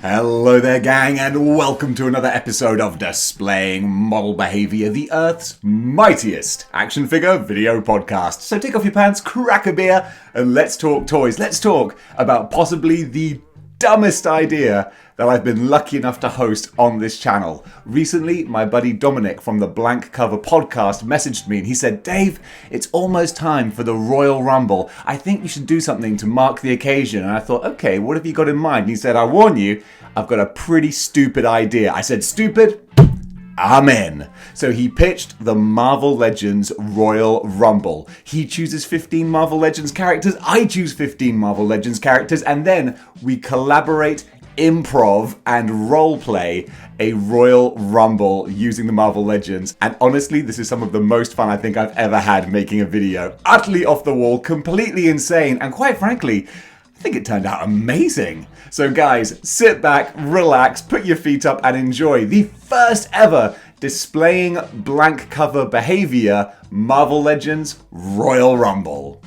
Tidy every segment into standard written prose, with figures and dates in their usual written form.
Hello there, gang, and welcome to another episode of Displaying Model Behaviour, the Earth's mightiest action figure video podcast. So take off your pants, crack a beer, and let's talk toys. Let's talk about possibly the dumbest idea that I've been lucky enough to host on this channel. Recently, my buddy Dominic from the Blank Cover podcast messaged me and he said, "Dave, it's almost time for the Royal Rumble. I think you should do something to mark the occasion." And I thought, okay, what have you got in mind? And he said, "I warn you, I've got a pretty stupid idea." I said, "Stupid? I'm in." So he pitched the Marvel Legends Royal Rumble. He chooses 15 Marvel Legends characters, I choose 15 Marvel Legends characters, and then we collaborate, improv, and roleplay a Royal Rumble using the Marvel Legends. And honestly, this is some of the most fun I think I've ever had making a video. Utterly off the wall, completely insane, and quite frankly, I think it turned out amazing. So guys, sit back, relax, put your feet up and enjoy the first ever Displaying Blank Cover Behavior Marvel Legends Royal Rumble.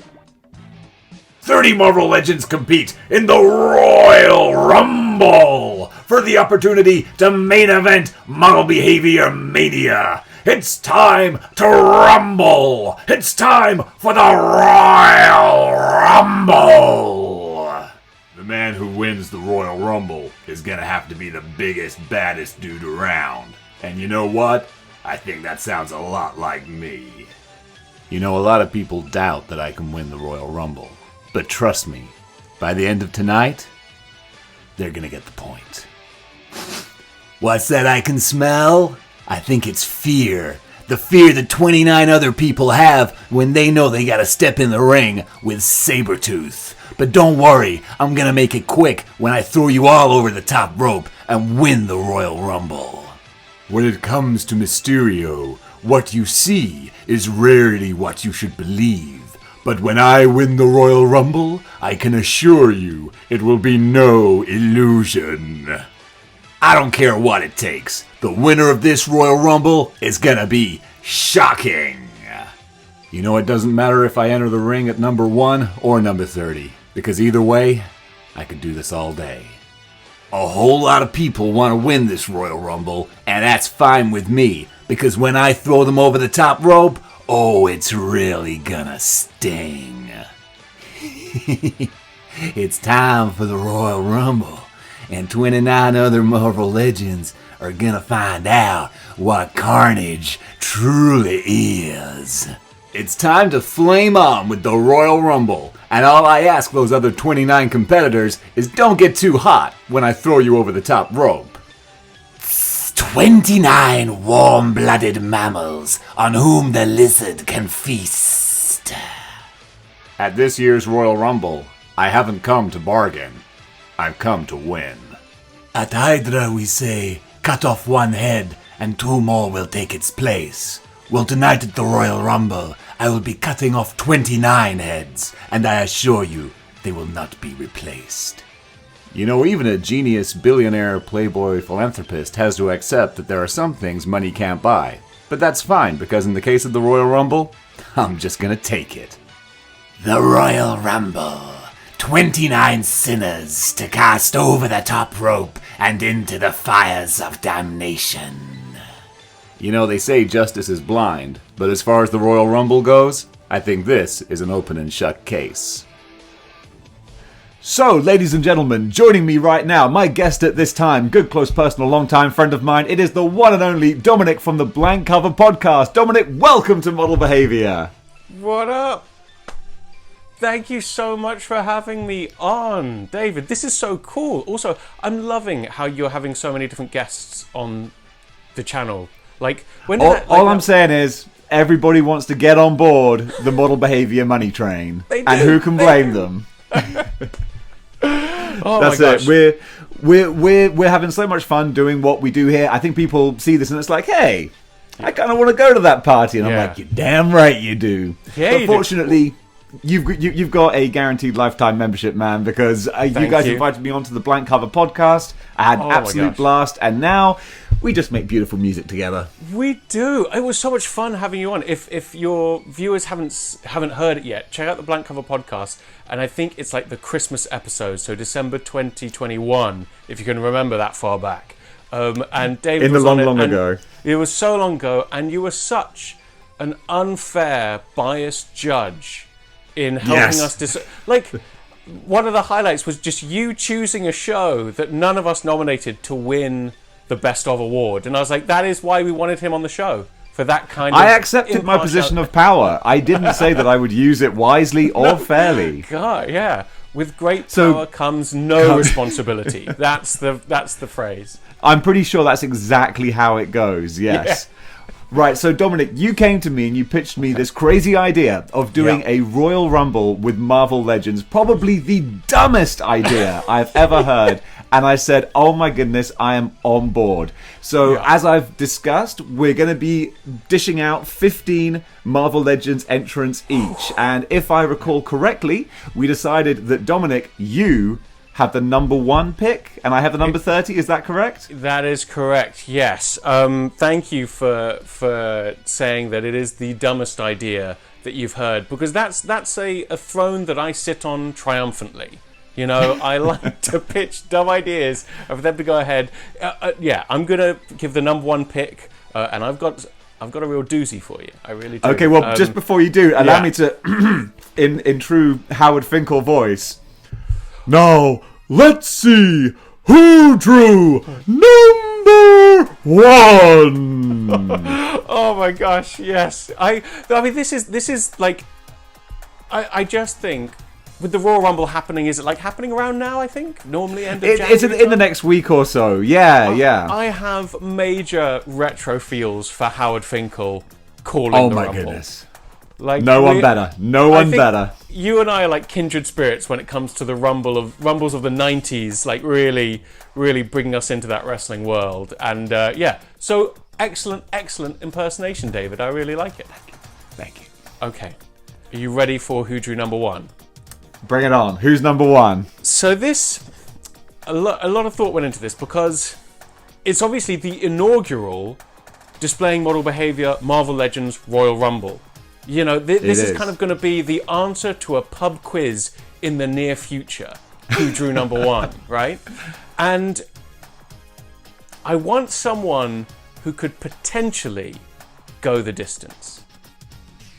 30 Marvel Legends compete in the Royal Rumble for the opportunity to main event Model Behavior Mania. It's time to rumble! It's time for the Royal Rumble! The man who wins the Royal Rumble is gonna have to be the biggest, baddest dude around. And you know what? I think that sounds a lot like me. You know, a lot of people doubt that I can win the Royal Rumble. But trust me, by the end of tonight, they're gonna get the point. What's that I can smell? I think it's fear. The fear that 29 other people have when they know they gotta step in the ring with Sabretooth. But don't worry, I'm gonna make it quick when I throw you all over the top rope and win the Royal Rumble. When it comes to Mysterio, what you see is rarely what you should believe. But when I win the Royal Rumble, I can assure you it will be no illusion. I don't care what it takes. The winner of this Royal Rumble is gonna be shocking. You know, it doesn't matter if I enter the ring at number 1 or number 30, because either way, I could do this all day. A whole lot of people want to win this Royal Rumble, and that's fine with me, because when I throw them over the top rope, oh, it's really gonna sting. It's time for the Royal Rumble, and 29 other Marvel Legends are gonna find out what carnage truly is. It's time to flame on with the Royal Rumble, and all I ask those other 29 competitors is don't get too hot when I throw you over the top rope. 29 warm-blooded mammals on whom the lizard can feast. At this year's Royal Rumble, I haven't come to bargain. I've come to win. At Hydra we say, cut off one head and 2 more will take its place. Well, tonight at the Royal Rumble, I will be cutting off 29 heads, and I assure you, they will not be replaced. You know, even a genius, billionaire, playboy, philanthropist has to accept that there are some things money can't buy. But that's fine, because in the case of the Royal Rumble, I'm just gonna take it. The Royal Rumble. 29 sinners to cast over the top rope and into the fires of damnation. You know, they say justice is blind, but as far as the Royal Rumble goes, I think this is an open and shut case. So, ladies and gentlemen, joining me right now, my guest at this time, good close personal long-time friend of mine, it is the one and only Dominic from the Blank Cover podcast. Dominic, welcome to Model Behaviour. What up? Thank you so much for having me on, David. This is so cool. Also, I'm loving how you're having so many different guests on the channel. Like, when all I'm saying is, everybody wants to get on board the Model Behaviour money train. They do, and who can blame them? Oh That's my gosh. it. We're having so much fun doing what we do here. I think people see this and it's like, hey, I kind of want to go to that party, and I'm like, you're damn right you do. Yeah, but fortunately, you've got a guaranteed lifetime membership, man, because you guys invited me onto the Blank Cover podcast. I had an absolute blast, and now we just make beautiful music together. We do. It was so much fun having you on. If your viewers haven't heard it yet, check out the Blank Cover podcast. And I think it's like the Christmas episode, so December 2021, if you can remember that far back. And David in the was long, on it, long ago. It was so long ago, and you were such an unfair, biased judge in helping us. One of the highlights was just you choosing a show that none of us nominated to win the Best of award, and I was like, that is why we wanted him on the show, for that kind of. I accepted my position of power. I didn't say that I would use it wisely or fairly. God, yeah. With great power comes no responsibility. That's the phrase. I'm pretty sure that's exactly how it goes. Yes. Yeah. Right, so Dominic, you came to me and you pitched me this crazy idea of doing a Royal Rumble with Marvel Legends, probably the dumbest idea I've ever heard. And I said, oh my goodness, I am on board. So as I've discussed, we're going to be dishing out 15 Marvel Legends entrants each. And if I recall correctly, we decided that Dominic, you have the number 1 pick, and I have the number 30. Is that correct? That is correct. Yes. Thank you for saying that it is the dumbest idea that you've heard, because that's a throne that I sit on triumphantly. You know, I like to pitch dumb ideas and for them to go ahead. I'm gonna give the number 1 pick, and I've got a real doozy for you. I really do. Okay. Well, just before you do, allow me to, in true Howard Finkel voice. Now, let's see who drew number 1. Oh my gosh, yes. I mean, this is like, I just think with the Royal Rumble happening, is it like happening around now? I think normally end of January. It's in the next week or so. Yeah. I have major retro feels for Howard Finkel calling the Rumble. Oh my goodness. Like, no one better. No one better. You and I are like kindred spirits when it comes to the rumbles of the 90s, like really, really bringing us into that wrestling world. And so excellent impersonation, David. I really like it. Thank you. Okay. Are you ready for who drew number 1? Bring it on. Who's number 1? So a lot of thought went into this, because it's obviously the inaugural Displaying Model Behaviour Marvel Legends Royal Rumble. You know, this is kind of going to be the answer to a pub quiz in the near future. Who drew number 1, right? And I want someone who could potentially go the distance.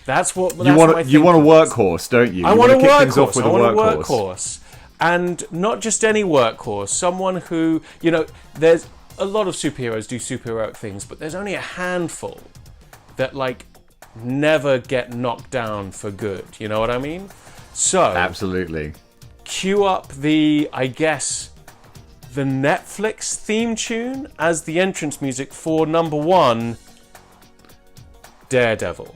That's what you want. You want a workhorse, don't you? I want a workhorse. I want a workhorse, and not just any workhorse. Someone who, you know, there's a lot of superheroes do superheroic things, but there's only a handful that like never get knocked down for good. You know what I mean? So absolutely. Cue up the Netflix theme tune as the entrance music for number 1, Daredevil.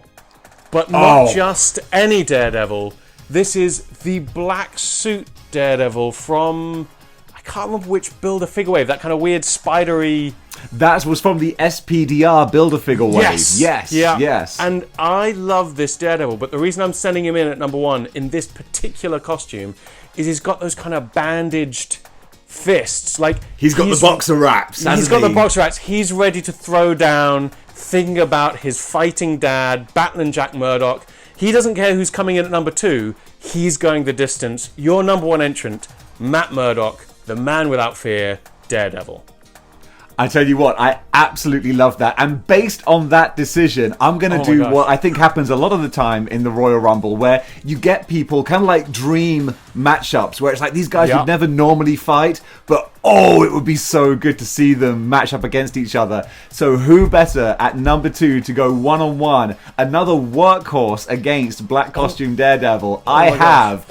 But not just any Daredevil. This is the black suit Daredevil from, I can't remember which Build-A-Figure wave, that kind of weird spidery. That was from the SPDR Build-A-Figure wave. Yes. And I love this Daredevil, but the reason I'm sending him in at number 1 in this particular costume is he's got those kind of bandaged fists. Like he's got the boxer wraps. He's got the boxer wraps. He's ready to throw down, thinking about his fighting dad, battling Jack Murdoch. He doesn't care who's coming in at number 2. He's going the distance. Your number 1 entrant, Matt Murdock, the man without fear, Daredevil. I tell you what, I absolutely love that. And based on that decision, I'm going to do what I think happens a lot of the time in the Royal Rumble, where you get people kind of like dream matchups, where it's like these guys would never normally fight, but it would be so good to see them match up against each other. So who better at number 2 to go one-on-one, another workhorse against Black Costume Daredevil? I have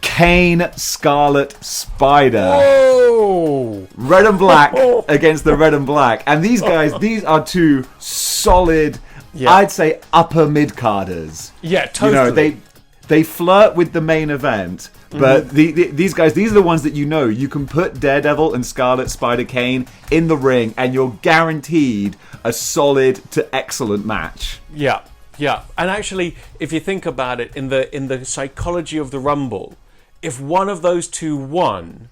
Kane Scarlet Spider. Whoa! Red and black against the red and black. And these guys, these are 2 solid, I'd say upper mid-carders. Yeah, totally. You know, they flirt with the main event, but these guys, these are the ones that you can put Daredevil and Scarlet Spider Kane in the ring and you're guaranteed a solid to excellent match. Yeah. And actually, if you think about it, in the psychology of the Rumble, if one of those 2 won,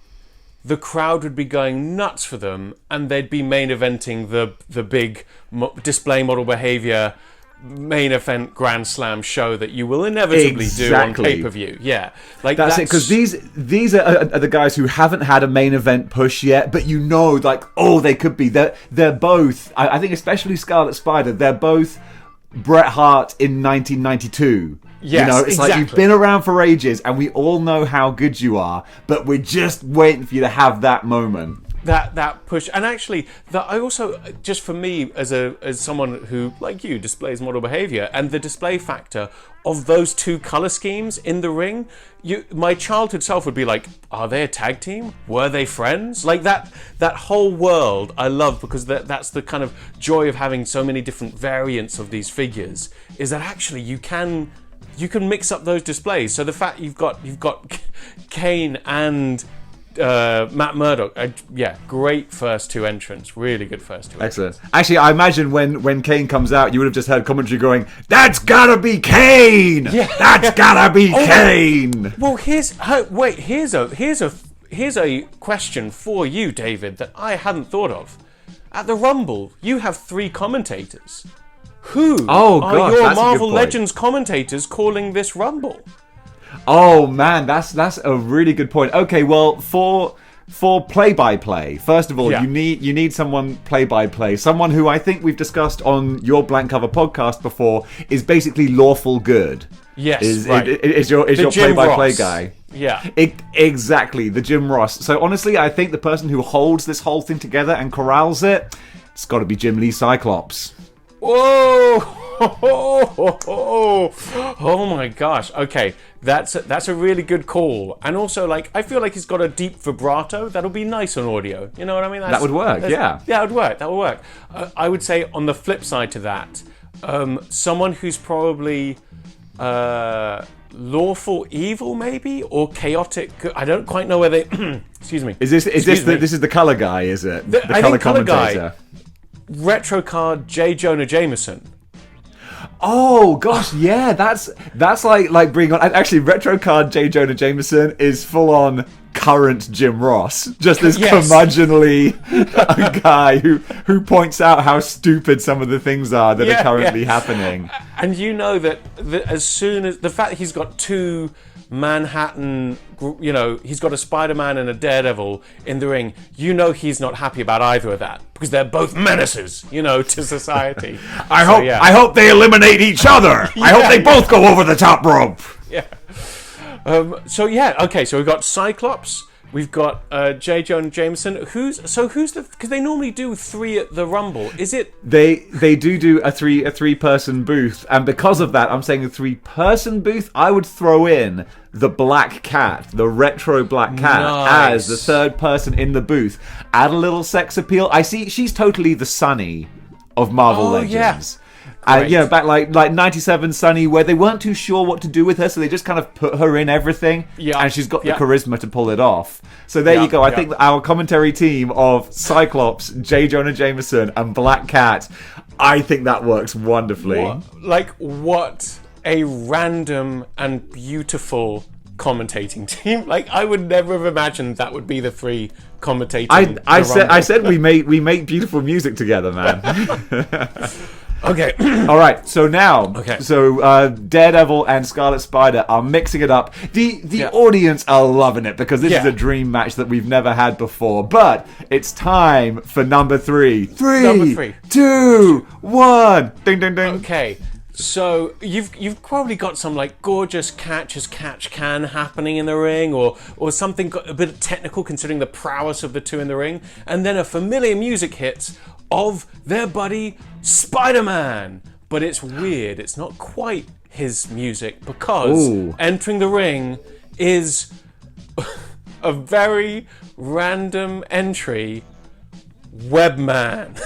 the crowd would be going nuts for them, and they'd be main eventing the big display model behavior main event Grand Slam show that you will inevitably do on pay-per-view. Yeah, like that's it, because these are the guys who haven't had a main event push yet, but like, oh, they could be. They're both, I think, especially Scarlet Spider, they're both Bret Hart in 1992. Yes, it's exactly. like you've been around for ages and we all know how good you are, but we're just waiting for you to have that moment. That push. And actually, that I also, just for me as someone who, like you, displays model behavior, and the display factor of those two color schemes in the ring, my childhood self would be like, are they a tag team? Were they friends? Like that whole world I love, because that's the kind of joy of having so many different variants of these figures, is that actually you can mix up those displays. So the fact you've got Kane and Matt Murdock, great first two entrants, really good first two. Excellent. Actually, I imagine when Kane comes out, you would have just heard commentary going, "That's gotta be Kane! Yeah. That's gotta be Kane!" Well, here's a question for you, David, that I hadn't thought of. At the Rumble, you have 3 commentators. Who are your Marvel Legends commentators calling this Rumble? Oh man, that's a really good point. Okay, well, for play-by-play, first of all, you need someone play-by-play, someone who I think we've discussed on your Blank Cover podcast before is basically lawful good. Yes, is your play-by-play guy. Yeah, exactly, the Jim Ross. So honestly, I think the person who holds this whole thing together and corrals it's got to be Jim Lee Cyclops. Whoa! Oh my gosh. Okay, that's a really good call. And also, like, I feel like he's got a deep vibrato that'll be nice on audio. You know what I mean? That would work, yeah. Yeah, that would work. I would say on the flip side to that, someone who's probably lawful evil, maybe, or chaotic. I don't quite know where they. Excuse me. This is the color guy? Is it the color commentator? Guy, Retro card J. Jonah Jameson. Oh gosh, yeah, that's like bringing on. Actually, Retro card J. Jonah Jameson is full on current Jim Ross, just as curmudgeonly a guy who points out how stupid some of the things are that are currently happening. And you know that as soon as the fact that he's got 2 Manhattan, he's got a Spider-Man and a Daredevil in the ring, he's not happy about either of that, because they're both menaces, to society. I hope they eliminate each other. I hope they both go over the top rope. Yeah. So we've got Cyclops, we've got J. Jonah Jameson. Who's the? Because they normally do 3 at the Rumble. Is it? They do a 3-person booth, and because of that, I'm saying a 3-person booth. I would throw in the Black Cat, the retro Black Cat, as the 3rd person in the booth. Add a little sex appeal. I see she's totally the Sunny of Marvel Legends. Yeah. Back like 97 Sunny, where they weren't too sure what to do with her, so they just kind of put her in everything, and she's got the charisma to pull it off. So there you go. I think that our commentary team of Cyclops, J. Jonah Jameson, and Black Cat, I think that works wonderfully. What a random and beautiful commentating team. Like, I would never have imagined that would be the 3 commentating. I said we make beautiful music together, man. Okay. All right. So now, Daredevil and Scarlet Spider are mixing it up. The audience are loving it, because this is a dream match that we've never had before. But it's time for number 3. 3, 2, 1. Ding, ding, ding. Okay. So you've probably got some like gorgeous catch as catch can happening in the ring, or something a bit technical considering the prowess of the 2 in the ring, and then a familiar music hits of their buddy Spider-Man. But it's weird. It's not quite his music, because entering the ring is a very random entry, Webman.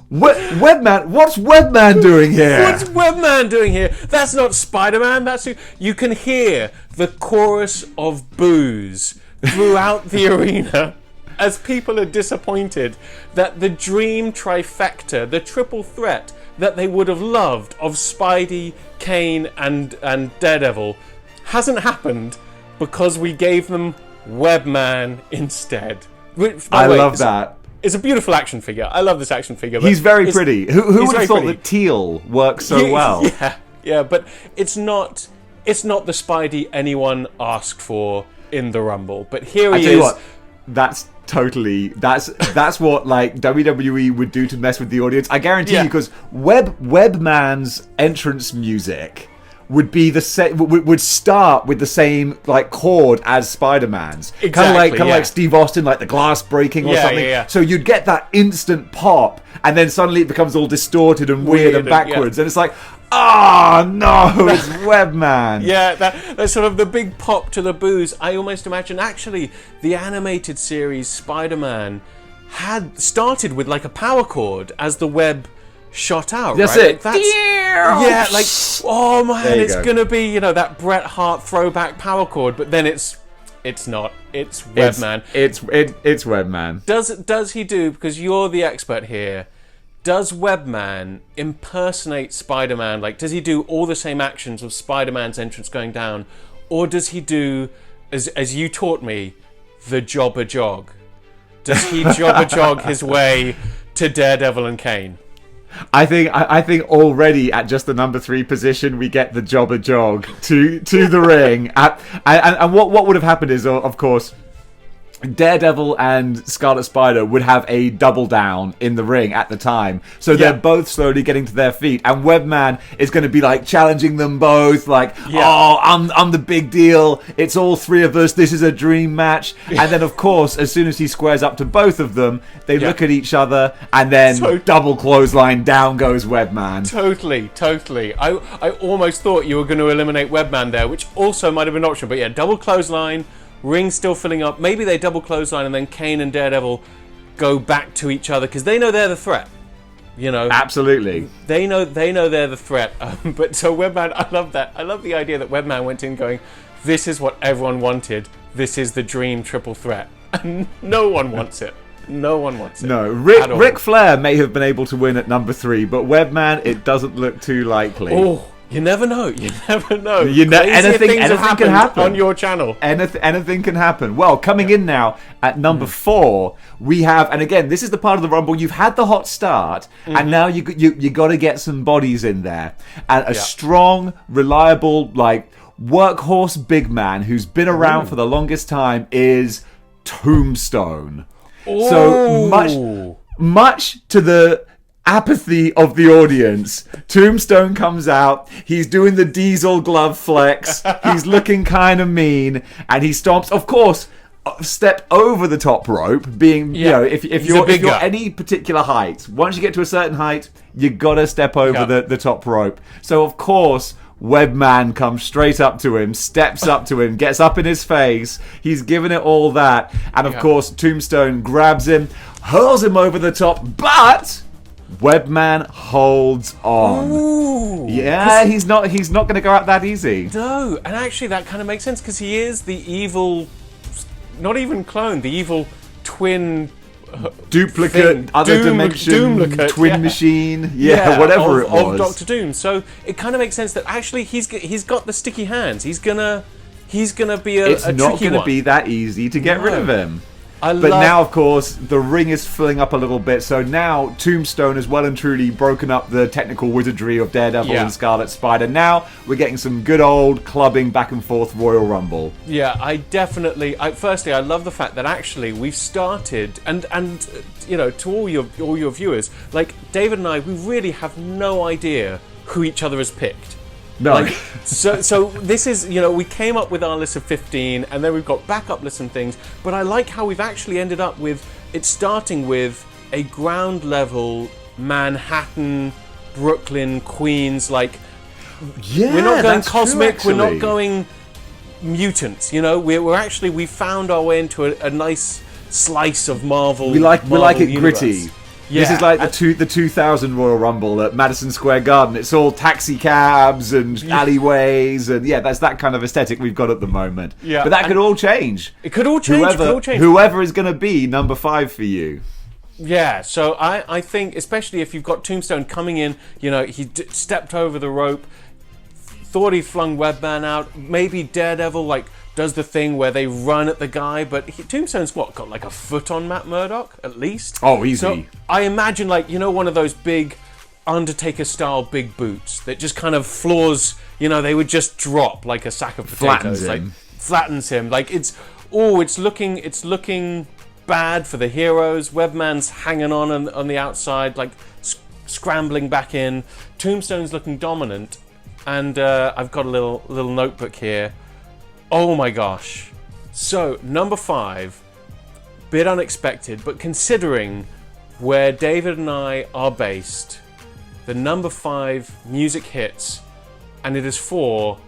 Webman? What's Webman doing here? What's Webman doing here? That's not Spider-Man. That's you can hear the chorus of boos throughout the arena as people are disappointed that the dream trifecta, the triple threat that they would have loved of Spidey, Kane, and Daredevil hasn't happened, because we gave them Webman instead. Which, by I the way, love that. It's a beautiful action figure. I love this action figure. But He's very pretty. Who he's would very have thought pretty. that teal works so well? Yeah, but it's not the Spidey anyone asked for in the Rumble. But here I he tell is. you what, that's what like WWE would do to mess with the audience. I guarantee you, because Webman's entrance music would be the same. Would start with the same like chord as Spider-Man's. Exactly, Kind of like Steve Austin, like the glass breaking or something. Yeah. So you'd get that instant pop, and then suddenly it becomes all distorted and weird and backwards, and it's like, oh no, it's Webman. Yeah, that's sort of the big pop to the booze. I almost imagine actually the animated series Spider-Man had started with like a power chord as the web shot out. That's right? it. Like, yeah, like, oh man, it's gonna be that Bret Hart throwback power chord, but then it's not. It's Webman. It's Webman. Does he do? Because you're the expert here. Does Webman impersonate Spider-Man? Like, does he do all the same actions of Spider-Man's entrance going down, or does he do, as you taught me, the jobber jog? Does he jobber jog his way to Daredevil and Kane? I think already at just the number 3 position we get the jobber jog to the ring. And what would have happened is, of course, Daredevil and Scarlet Spider would have a double down in the ring at the time. So they're both slowly getting to their feet. And Webman is going to be like challenging them both. Like, oh, I'm the big deal. It's all 3 of us. This is a dream match. And then, of course, as soon as he squares up to both of them, they look at each other and then double clothesline, down goes Webman. Totally. I almost thought you were going to eliminate Webman there, which also might have been an option. But yeah, double clothesline. Ring still filling up. Maybe they double clothesline and then Kane and Daredevil go back to each other because they know they're the threat. Absolutely. They know they're the threat. But so Webman, I love that. I love the idea that Webman went in going, "This is what everyone wanted. This is the dream triple threat." And no one wants it. No one wants it. No, Ric Flair may have been able to win at number 3, but Webman, it doesn't look too likely. Oh. You never know. Anything can happen on your channel. Anything can happen. Well, coming in now at number 4, we have, and again, this is the part of the Rumble. You've had the hot start, and now you got to get some bodies in there, and a strong, reliable, like workhorse big man who's been around for the longest time is Tombstone. Ooh. So much to the apathy of the audience, Tombstone comes out, he's doing the diesel glove flex, he's looking kind of mean, and he stomps, of course, step over the top rope, being, if you're any particular height, once you get to a certain height, you gotta step over the top rope. So, of course, Webman comes straight up to him, steps up to him, gets up in his face, he's giving it all that, and of course, Tombstone grabs him, hurls him over the top, but Webman holds on. Ooh, yeah, he's not going to go out that easy. No, and actually that kind of makes sense because he is the evil, not even clone, the evil twin duplicate, other dimension, Doomlicate, twin machine, whatever it was of Doctor Doom. So it kind of makes sense that actually he's got the sticky hands. He's gonna be a tricky one. It's not going to be that easy to get rid of him. But now, of course, the ring is filling up a little bit, so now Tombstone has well and truly broken up the technical wizardry of Daredevil and Scarlet Spider. Now we're getting some good old clubbing back and forth Royal Rumble. Yeah, firstly, I love the fact that actually we've started, and to all your viewers, like David and I, we really have no idea who each other has picked. No. So this is, we came up with our list of 15, and then we've got backup lists and things, but I like how we've actually ended up with it starting with a ground level Manhattan, Brooklyn, Queens, like, we're not going cosmic, we're not going mutants, we found our way into a nice slice of Marvel. We like it universe. Gritty. Yeah, this is like the 2000 Royal Rumble at Madison Square Garden. It's all taxi cabs and alleyways, and that's that kind of aesthetic we've got at the moment. Yeah, but that could all change. It could all change. Whoever is going to be number 5 for you. Yeah, so I think, especially if you've got Tombstone coming in, he stepped over the rope, thought he flung Webman out. Maybe Daredevil does the thing where they run at the guy, but Tombstone's got like a foot on Matt Murdock at least. Oh, easy. So I imagine like one of those big Undertaker-style big boots that just kind of floors. They would just drop like a sack of potatoes. Flattens him. Like it's looking bad for the heroes. Webman's hanging on the outside, like scrambling back in. Tombstone's looking dominant, and I've got a little notebook here. Oh my gosh! So number 5, bit unexpected, but considering where David and I are based, the number 5 music hits, and it is for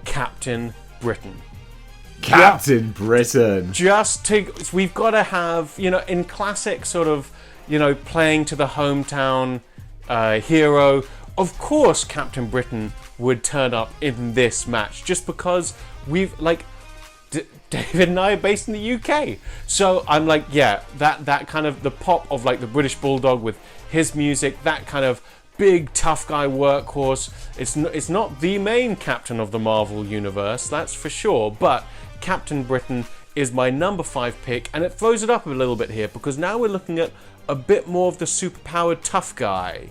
Captain Britain. Captain Britain. We've got to have, in classic sort of, playing to the hometown hero, of course Captain Britain would turn up in this match, just because we've, like, David and I are based in the UK. So I'm like, yeah, that kind of, the pop of, like, the British Bulldog with his music, that kind of big tough guy workhorse. It's not the main captain of the Marvel universe, that's for sure, but Captain Britain is my number 5 pick, and it throws it up a little bit here because now we're looking at a bit more of the superpowered tough guy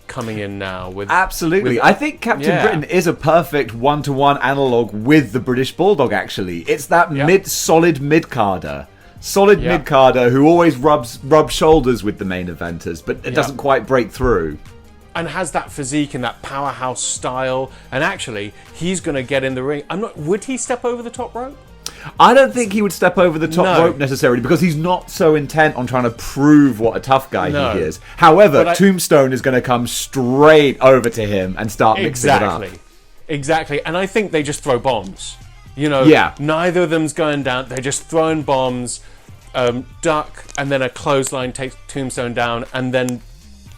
coming in now. Absolutely. I think Captain Britain is a perfect one-to-one analog with the British Bulldog, actually. It's that solid mid-carder. Mid-carder who always rubs shoulders with the main eventers, but it doesn't quite break through. And has that physique and that powerhouse style. And actually, he's going to get in the ring. Would he step over the top rope? I don't think he would step over the top rope necessarily, because he's not so intent on trying to prove what a tough guy he is. However, Tombstone is going to come straight over to him and start mixing it up. Exactly. And I think they just throw bombs. Neither of them's going down. They're just throwing bombs, duck, and then a clothesline takes Tombstone down, and then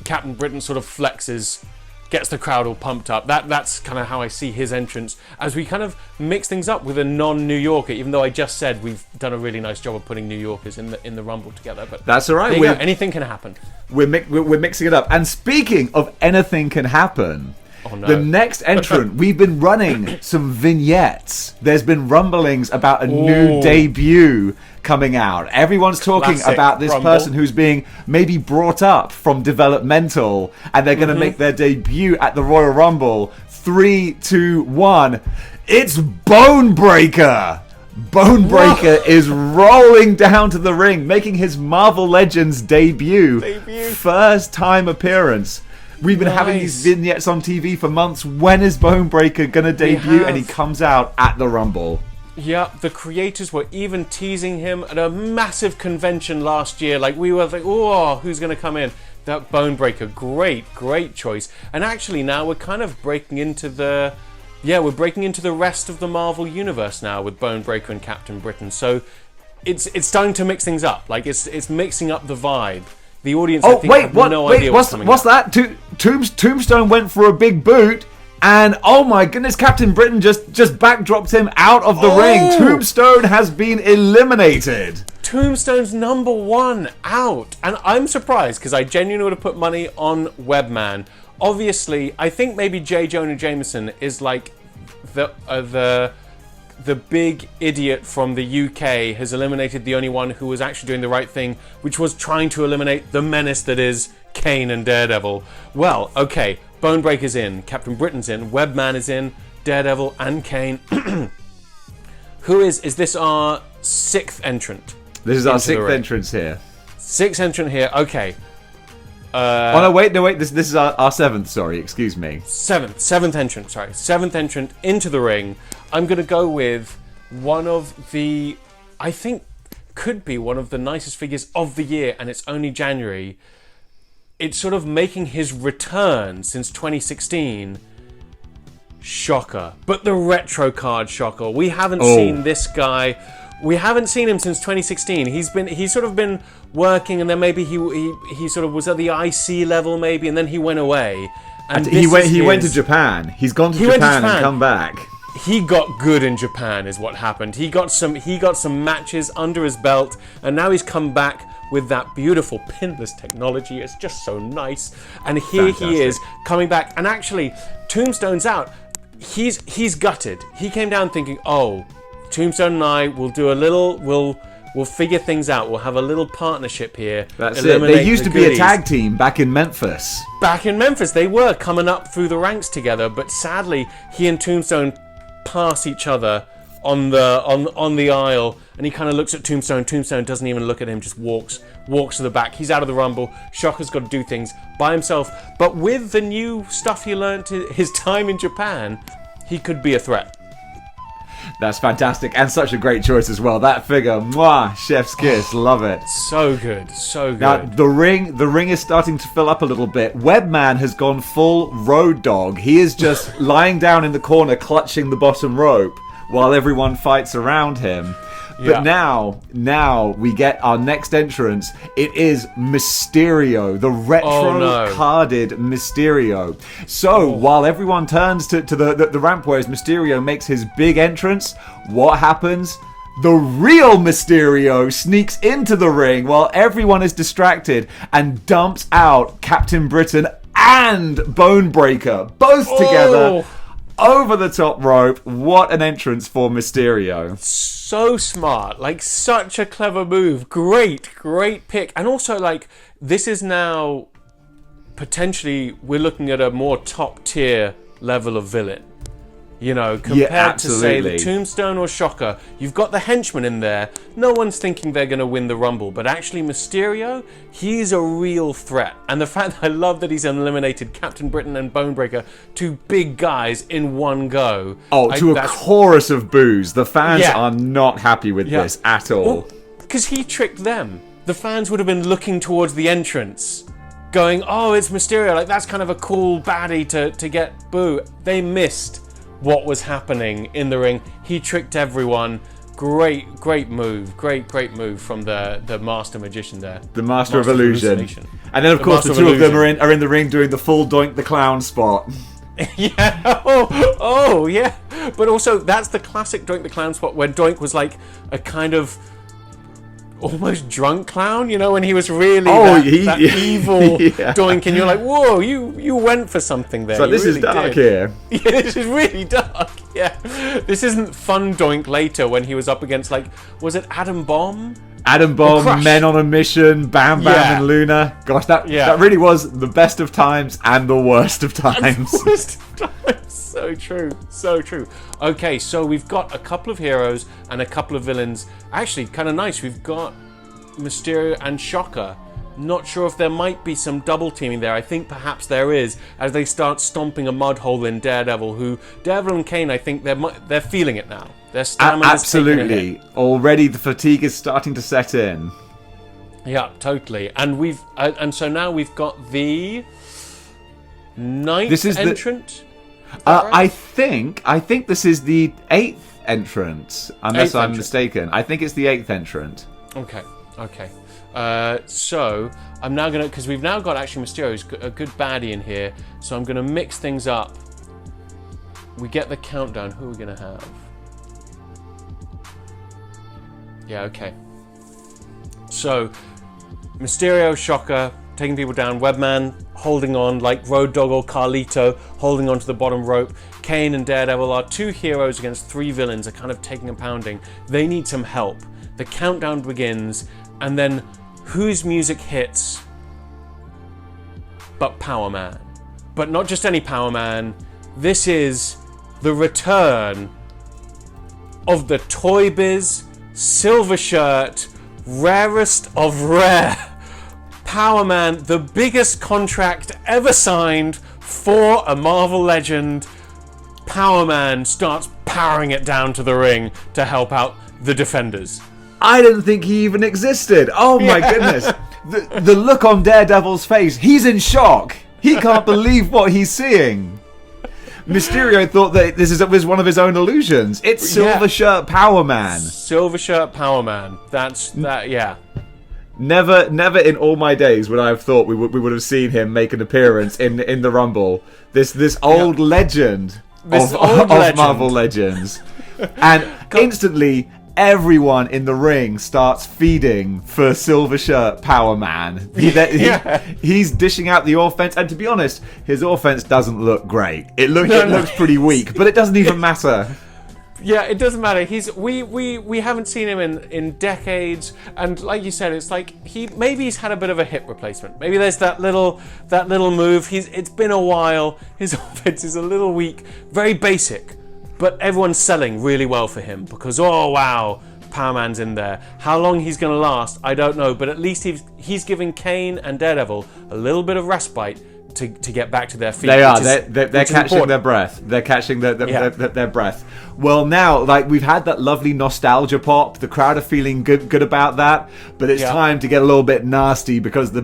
Captain Britain sort of flexes, gets the crowd all pumped up. That's kind of how I see his entrance, as we kind of mix things up with a non-New Yorker, even though I just said we've done a really nice job of putting New Yorkers in the Rumble together. But that's all right. Anything can happen. We're mixing it up. And speaking of anything can happen, the next entrant, we've been running some vignettes. There's been rumblings about a new debut coming out. Everyone's talking about this person who's being maybe brought up from developmental, and they're going to make their debut at the Royal Rumble. 3, 2, 1. It's Bonebreaker. Bonebreaker is rolling down to the ring, making his Marvel Legends debut. First time appearance. We've been having these vignettes on TV for months. When is Bonebreaker going to debut? And he comes out at the Rumble. Yeah, the creators were even teasing him at a massive convention last year. Like, we were like, oh, who's going to come in? That Bonebreaker, great choice. And actually now we're kind of breaking into the rest of the Marvel universe now with Bonebreaker and Captain Britain. So it's starting to mix things up. Like, it's mixing up the vibe. The audience, I think, have no idea what's coming up. That? Tombstone went for a big boot, and oh my goodness, Captain Britain just backdropped him out of the ring. Tombstone has been eliminated. Tombstone's number 1 out. And I'm surprised, because I genuinely would have put money on Webman. Obviously, I think maybe J. Jonah Jameson is like the big idiot from the UK has eliminated the only one who was actually doing the right thing, which was trying to eliminate the menace that is Kane and Daredevil. Well, okay, Bonebreaker's in, Captain Britain's in, Webman is in, Daredevil and Kane. Who is this our 6th entrant? This is our 6th entrance here. 6th entrant here, okay. No, wait, this is our 7th, sorry, excuse me. 7th entrant, sorry. 7th entrant into the ring. I'm going to go with one of the, I think, could be one of the nicest figures of the year, and it's only January. It's sort of making his return since 2016. Shocker. But the retro card Shocker. We haven't seen this guy. We haven't seen him since 2016. He's sort of been working, and then maybe he sort of was at the IC level maybe, and then he went away. And he went to Japan. He's gone to Japan and come back. He got good in Japan is what happened. He got some matches under his belt, and now he's come back with that beautiful pinless technology. It's just so nice. And here he is coming back, and actually Tombstone's out. He's gutted. He came down thinking, Tombstone and I will do a little. We'll figure things out. We'll have a little partnership here. That's it. They used to be a tag team back in Memphis. Back in Memphis, they were coming up through the ranks together, but sadly, he and Tombstone pass each other on the aisle, and he kind of looks at Tombstone. Tombstone doesn't even look at him, just walks to the back. He's out of the Rumble. Shocker's got to do things by himself, but with the new stuff he learned his time in Japan, he could be a threat. That's fantastic, and such a great choice as well. That figure, mwah, chef's kiss, love it. So good, so good. Now, the ring is starting to fill up a little bit. Webman has gone full road dog. He is just lying down in the corner, clutching the bottom rope, while everyone fights around him. But now we get our next entrance. It is Mysterio, the retro-carded Mysterio. So while everyone turns to the ramp where Mysterio makes his big entrance, what happens? The real Mysterio sneaks into the ring while everyone is distracted and dumps out Captain Britain and Bonebreaker, both together. Over the top rope. What an entrance for Mysterio. So smart. Like, such a clever move. Great pick. And also, like, this is now potentially, we're looking at a more top tier level of villain. You know, compared to, say, the Tombstone or Shocker, you've got the henchman in there. No one's thinking they're going to win the Rumble, but actually Mysterio, he's a real threat. And the fact that I love that he's eliminated Captain Britain and Bonebreaker, two big guys in one go. A chorus of boos. The fans are not happy with this at all. Because he tricked them. The fans would have been looking towards the entrance, going, oh, it's Mysterio. Like, that's kind of a cool baddie to get boo. They missed what was happening in the ring. He tricked everyone. Great move. Great move from the master magician there. The master of illusion. And then, of course, the two of them are in the ring doing the full Doink the Clown spot. Yeah. Oh, yeah. But also, that's the classic Doink the Clown spot where Doink was like a kind of almost drunk clown, you know, when he was really that evil Doink, and you're like, whoa, you went for something there. So this is dark here. Yeah, this is really dark. Yeah, this isn't fun Doink later when he was up against, like, was it Adam Bomb? Adam Bomb, Men on a Mission, Bam Bam and Luna. Gosh, that really was the best of times and the worst of times. So true. Okay, so we've got a couple of heroes and a couple of villains. Actually, kind of nice. We've got Mysterio and Shocker. Not sure if there might be some double teaming there. I think perhaps there is, as they start stomping a mud hole in Daredevil, Daredevil and Kane, I think they're feeling it now. Their stamina absolutely. Already the fatigue is starting to set in. Yeah, totally. And so now we've got the ninth entrant. Right? I think this is the 8th entrant, unless I'm mistaken. I think it's the 8th entrant. Okay. So I'm now gonna, because we've now got actually Mysterio's a good baddie in here. So I'm gonna mix things up. We get the countdown. Who are we gonna have? Yeah. Okay. So Mysterio, Shocker, taking people down. Webman holding on like Road Dogg or Carlito, holding on to the bottom rope. Kane and Daredevil are two heroes against three villains, are kind of taking a pounding. They need some help. The countdown begins, and then whose music hits but Power Man. But not just any Power Man. This is the return of the Toy Biz Silver Shirt, rarest of rare. Power Man, the biggest contract ever signed for a Marvel legend. Power Man starts powering it down to the ring to help out the Defenders. I didn't think he even existed. Oh my goodness. The look on Daredevil's face, he's in shock. He can't believe what he's seeing. Mysterio thought that this was one of his own illusions. It's Silver Shirt Power Man. Silver Shirt Power Man. That's that, yeah. Never in all my days would I have thought we would have seen him make an appearance in the Rumble. This old legend of Marvel Legends. And instantly everyone in the ring starts feeding for Silver Shirt Power Man. He's dishing out the offense, and to be honest, his offense doesn't look great. It looks pretty weak, but it doesn't even matter. Yeah, it doesn't matter. We haven't seen him in decades, and like you said, it's like he's had a bit of a hip replacement. Maybe there's that little move. It's been a while. His offense is a little weak, very basic, but everyone's selling really well for him because oh wow, Power Man's in there. How long he's going to last, I don't know, but at least he's giving Kane and Daredevil a little bit of respite to get back to their feet. They are. They're catching their breath. They're catching their breath. Well, now, like, we've had that lovely nostalgia pop. The crowd are feeling good about that. But it's time to get a little bit nasty because the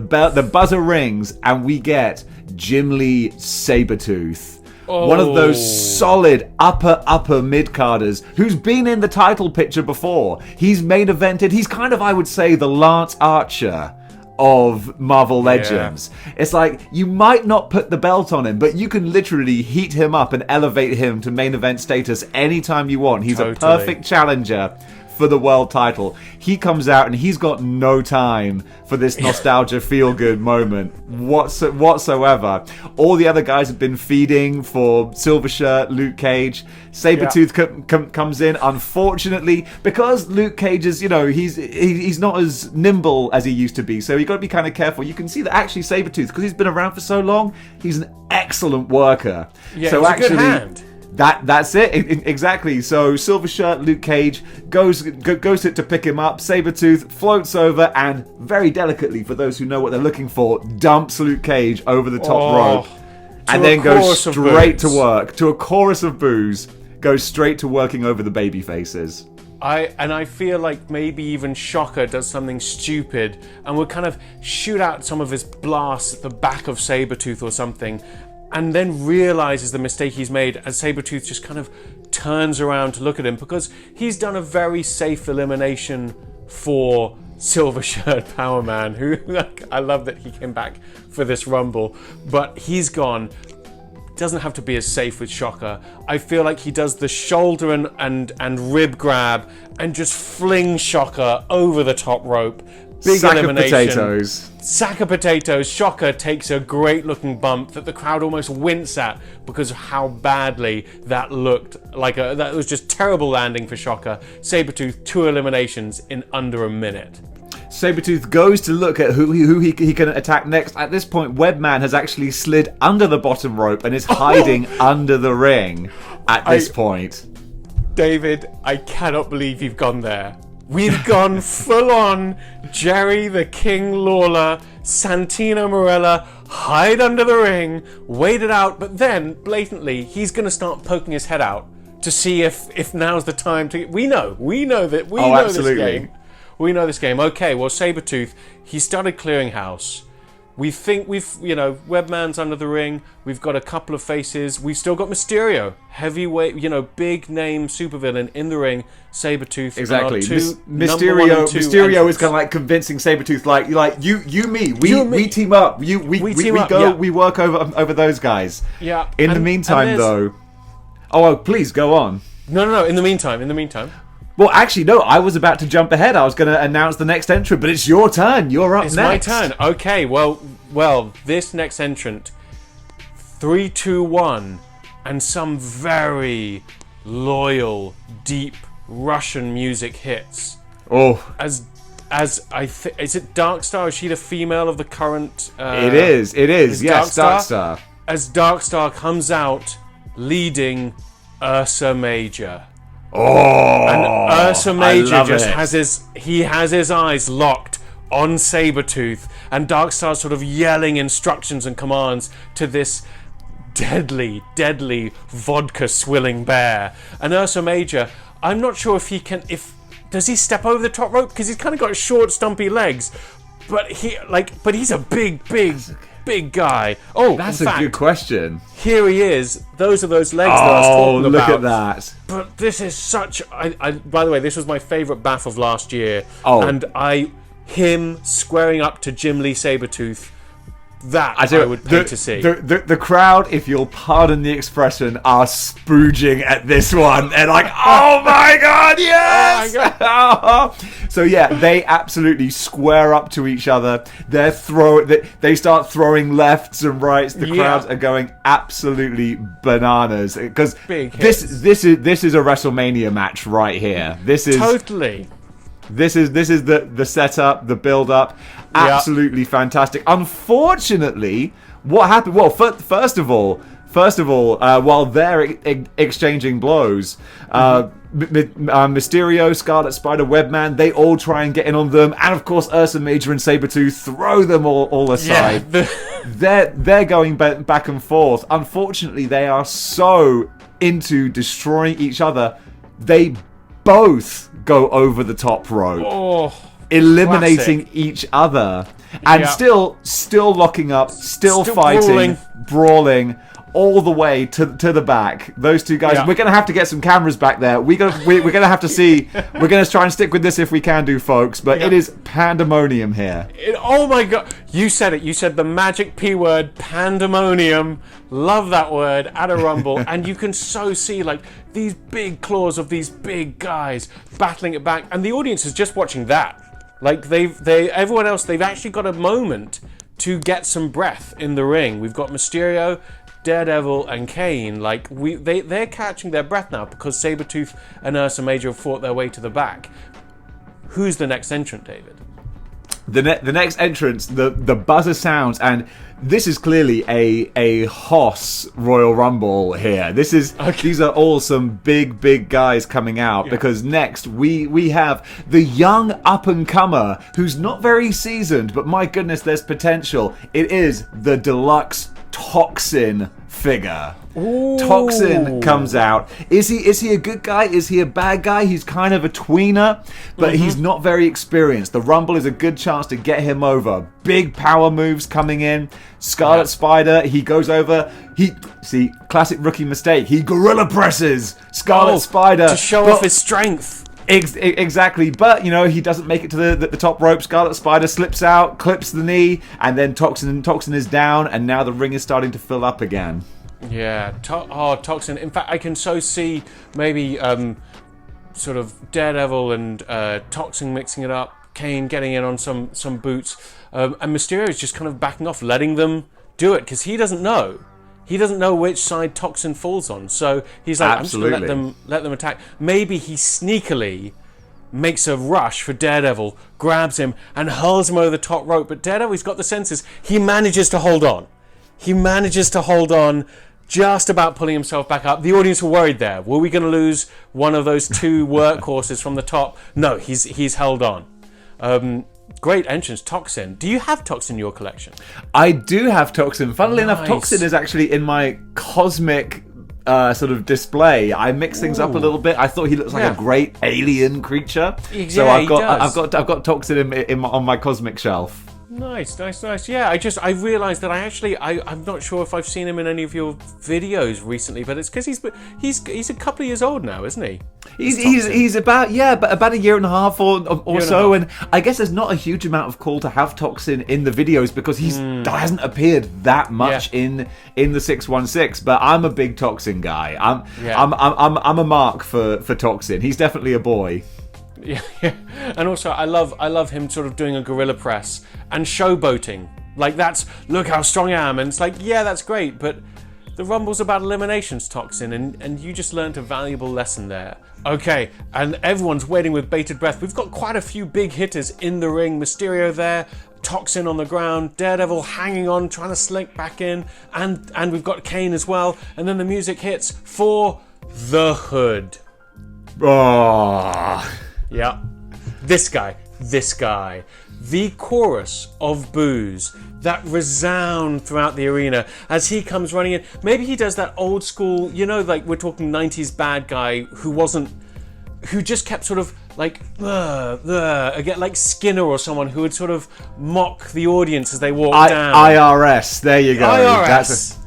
buzzer rings and we get Jim Lee Sabretooth. One of those solid upper mid-carders who's been in the title picture before. He's main evented. He's kind of, I would say, the Lance Archer of Marvel Legends. It's like you might not put the belt on him, but you can literally heat him up and elevate him to main event status anytime you want. He's a perfect challenger for the world title. He comes out and he's got no time for this nostalgia feel-good moment whatsoever. All the other guys have been feeding for Silver Shirt, Luke Cage. Sabretooth comes in, unfortunately, because Luke Cage is, he's not as nimble as he used to be, so you've got to be kind of careful. You can see that actually Sabretooth, because he's been around for so long, he's an excellent worker. Yeah, so he's actually, a good hand. That's it. Exactly. So Silver Shirt, Luke Cage goes to pick him up. Sabretooth floats over and very delicately, for those who know what they're looking for, dumps Luke Cage over the top rope. And then goes straight to work. To a chorus of boos. Goes straight to working over the baby faces. I feel like maybe even Shocker does something stupid and will kind of shoot out some of his blasts at the back of Sabretooth or something, and then realizes the mistake he's made as Sabretooth just kind of turns around to look at him, because he's done a very safe elimination for Silver Shirt Power Man, who, I love that he came back for this Rumble, but he's gone. Doesn't have to be as safe with Shocker. I feel like he does the shoulder and rib grab and just flings Shocker over the top rope. Big Sack elimination. of potatoes. Sack of potatoes. Shocker takes a great looking bump that the crowd almost wince at because of how badly that looked. That was just terrible landing for Shocker. Sabretooth, 2 eliminations in under a minute. Sabretooth goes to look at who he can attack next. At this point, Webman has actually slid under the bottom rope and is hiding under the ring at this point. David, I cannot believe you've gone there. We've gone full on Jerry the King Lawler, Santino Marella, hide under the ring, wait it out, but then blatantly he's going to start poking his head out to see if now's the time to. We know this game. We know this game. Okay, well, Sabretooth, he started clearing house. We think Webman's under the ring. We've got a couple of faces. We've still got Mysterio, heavyweight, big name supervillain in the ring. Sabretooth. Exactly. Mysterio is kind of like convincing Sabretooth, we team up. We work over those guys. Yeah. In the meantime, though. Oh, please go on. No. In the meantime. Well, actually, no. I was about to jump ahead. I was going to announce the next entrant, but it's your turn. You're up next. It's my turn. Okay. Well, this next entrant, 3, 2, 1, and some very loyal, deep Russian music hits. Oh. Is it Darkstar? Is she the female of the current? It is. Yes, Darkstar. As Darkstar comes out, leading Ursa Major. Oh, and Ursa Major just has his eyes locked on Sabretooth, and Darkstar sort of yelling instructions and commands to this deadly vodka swilling bear. And Ursa Major, I'm not sure does he step over the top rope, because he's kind of got short stumpy legs, but he's a big guy. Oh, that's a good question. Here he is. Those are those legs that I was talking about. Oh, look at that. But this is such. By the way, this was my favourite baff of last year. Oh. And him squaring up to Jim Lee Sabretooth, I would pay to see. The crowd, if you'll pardon the expression, are spooging at this one. They're like, oh my god, yes! Oh my god. So yeah, they absolutely square up to each other. They start throwing lefts and rights. The crowds are going absolutely bananas because this is a WrestleMania match right here. This is totally. This is the setup, the build up, absolutely fantastic. Unfortunately, what happened? Well, first of all, while they're exchanging blows, Mysterio, Scarlet Spider, Webman, they all try and get in on them, and of course Ursa Major and Sabretooth throw them all aside. They're going back and forth. Unfortunately, they are so into destroying each other, they both go over the top rope, eliminating each other, and still locking up, still fighting, brawling all the way to the back. Those two guys. We're gonna have to get some cameras back there. We're gonna have to see. We're gonna try and stick with this if we can do, folks. But it is pandemonium here. Oh my god! You said it. You said the magic P word, pandemonium. Love that word at a Rumble, and you can so see like these big claws of these big guys battling it back, and the audience is just watching that. Like everyone else, they've actually got a moment to get some breath in the ring. We've got Mysterio, Daredevil, and Kane. Like they're catching their breath now because Sabretooth and Ursa Major have fought their way to the back. Who's the next entrant, David? The next entrance, the buzzer sounds, and this is clearly a Hoss Royal Rumble here. These are all some big guys coming out, because next we have the young up and comer who's not very seasoned, but my goodness, there's potential. It is the Deluxe Toxin figure. Ooh. Toxin comes out. Is he a good guy? Is he a bad guy? He's kind of a tweener, but he's not very experienced. The Rumble is a good chance to get him over. Big power moves coming in. Scarlet Spider, he goes over. Classic rookie mistake. He gorilla presses Scarlet Spider to show off his strength. Exactly, but he doesn't make it to the top rope. Scarlet Spider slips out, clips the knee, and then Toxin is down, and now the ring is starting to fill up again. Yeah, Toxin. In fact, I can so see maybe sort of Daredevil and Toxin mixing it up, Kane getting in on some boots, and Mysterio is just kind of backing off, letting them do it, because he doesn't know. He doesn't know which side Toxin falls on, so he's like, Absolutely. I'm just going to let them attack. Maybe he sneakily makes a rush for Daredevil, grabs him, and hurls him over the top rope. But Daredevil, he's got the senses. He manages to hold on. Just about pulling himself back up. The audience were worried there. Were we going to lose one of those two workhorses from the top? No, he's held on. Great entrance, Toxin. Do you have Toxin in your collection? I do have Toxin. Funnily enough, Toxin is actually in my cosmic sort of display. I mix things up a little bit. I thought he looks like a great alien creature. So I've got Toxin on my cosmic shelf. Nice. Yeah, I realised that I'm not sure if I've seen him in any of your videos recently, but it's because he's a couple of years old now, isn't he? He's about a year and a half or so, and I guess there's not a huge amount of call to have Toxin in the videos because he hasn't appeared that much in the 616. But I'm a big Toxin guy. I'm a mark for Toxin. He's definitely a boy. Yeah, and also I love him sort of doing a gorilla press and showboating. Like, look how strong I am, and it's like, yeah, that's great, but the Rumble's about eliminations, Toxin, and you just learned a valuable lesson there. Okay, and everyone's waiting with bated breath. We've got quite a few big hitters in the ring. Mysterio there, Toxin on the ground, Daredevil hanging on, trying to slink back in, and we've got Kane as well, and then the music hits for the Hood. Oh. Yeah, this guy, the chorus of boos that resound throughout the arena as he comes running in. Maybe he does that old school, like we're talking 90s bad guy who just kept sort of like, again, like Skinner or someone who would sort of mock the audience as they walk down. IRS, there you go. IRS.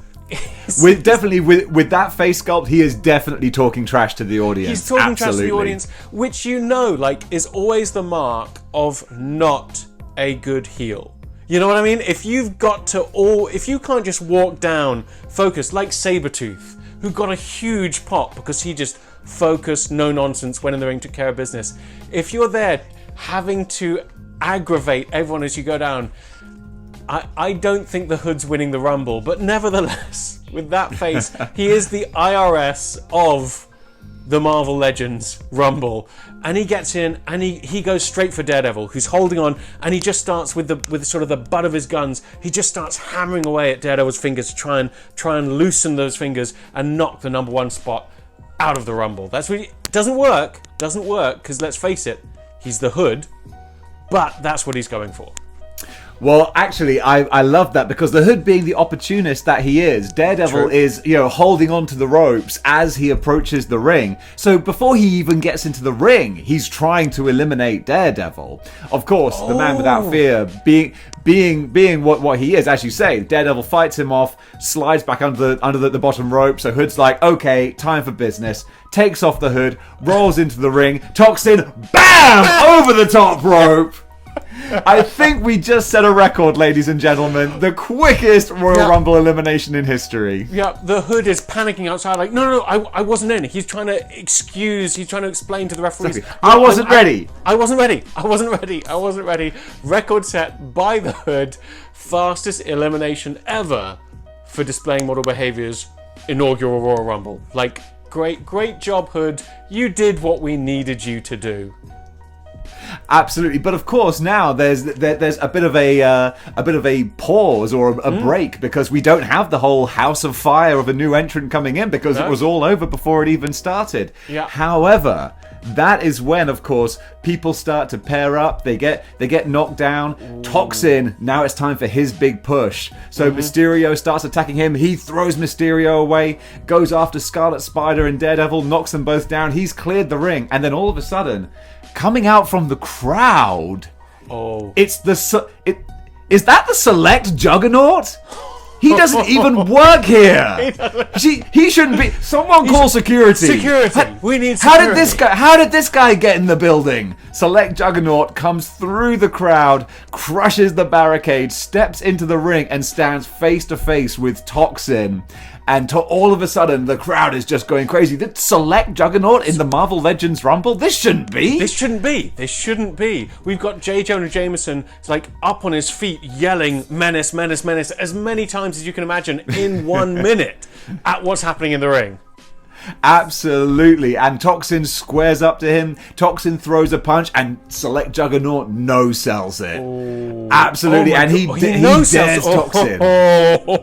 With that face sculpt, he is definitely talking trash to the audience. He's talking trash to the audience, which is always the mark of not a good heel. You know what I mean? If you can't just walk down focused like Sabretooth, who got a huge pop because he just focused, no nonsense, went in the ring, took care of business. If you're there having to aggravate everyone as you go down, I don't think the Hood's winning the Rumble, but nevertheless, with that face, he is the IRS of the Marvel Legends Rumble, and he gets in and he goes straight for Daredevil, who's holding on, and he just starts with sort of the butt of his guns. He just starts hammering away at Daredevil's fingers to try and loosen those fingers and knock the number one spot out of the Rumble. That's really doesn't work because let's face it, he's the Hood, but that's what he's going for. Well, actually, I love that, because the Hood, being the opportunist that he is, Daredevil is, holding on to the ropes as he approaches the ring. So before he even gets into the ring, he's trying to eliminate Daredevil. Of course, the man without fear, being what he is, as you say, Daredevil fights him off, slides back under the bottom rope. So Hood's like, okay, time for business. Takes off the Hood, rolls into the ring, Toxin, bam, over the top rope. I think we just set a record, ladies and gentlemen. The quickest Royal Rumble elimination in history. Yeah, the Hood is panicking outside like, no, I wasn't in. He's trying to explain to the referees. Exactly. I wasn't ready. I wasn't ready. Record set by the Hood. Fastest elimination ever for displaying Model Behaviour's inaugural Royal Rumble. Like, great job, Hood. You did what we needed you to do. Absolutely, but of course now there's a bit of a pause or a break, because we don't have the whole house of fire of a new entrant coming in, because it was all over before it even started. Yeah. However, that is when, of course, people start to pair up. They get knocked down. Ooh. Toxin. Now it's time for his big push. So Mysterio starts attacking him. He throws Mysterio away. Goes after Scarlet Spider and Daredevil. Knocks them both down. He's cleared the ring, and then all of a sudden, coming out from the crowd, it's is that the Select Juggernaut? He doesn't even work here. He shouldn't be. Someone call security. Security. We need security. How did this guy get in the building? Select Juggernaut comes through the crowd, crushes the barricade, steps into the ring, and stands face to face with Toxin. And all of a sudden, the crowd is just going crazy. The Select Juggernaut in the Marvel Legends Rumble? This shouldn't be. We've got J. Jonah Jameson like up on his feet yelling menace, menace, menace as many times as you can imagine in 1 minute at what's happening in the ring. Absolutely, and Toxin squares up to him. Toxin throws a punch, and Select Juggernaut no-sells it. Oh. Absolutely, and he dares Toxin.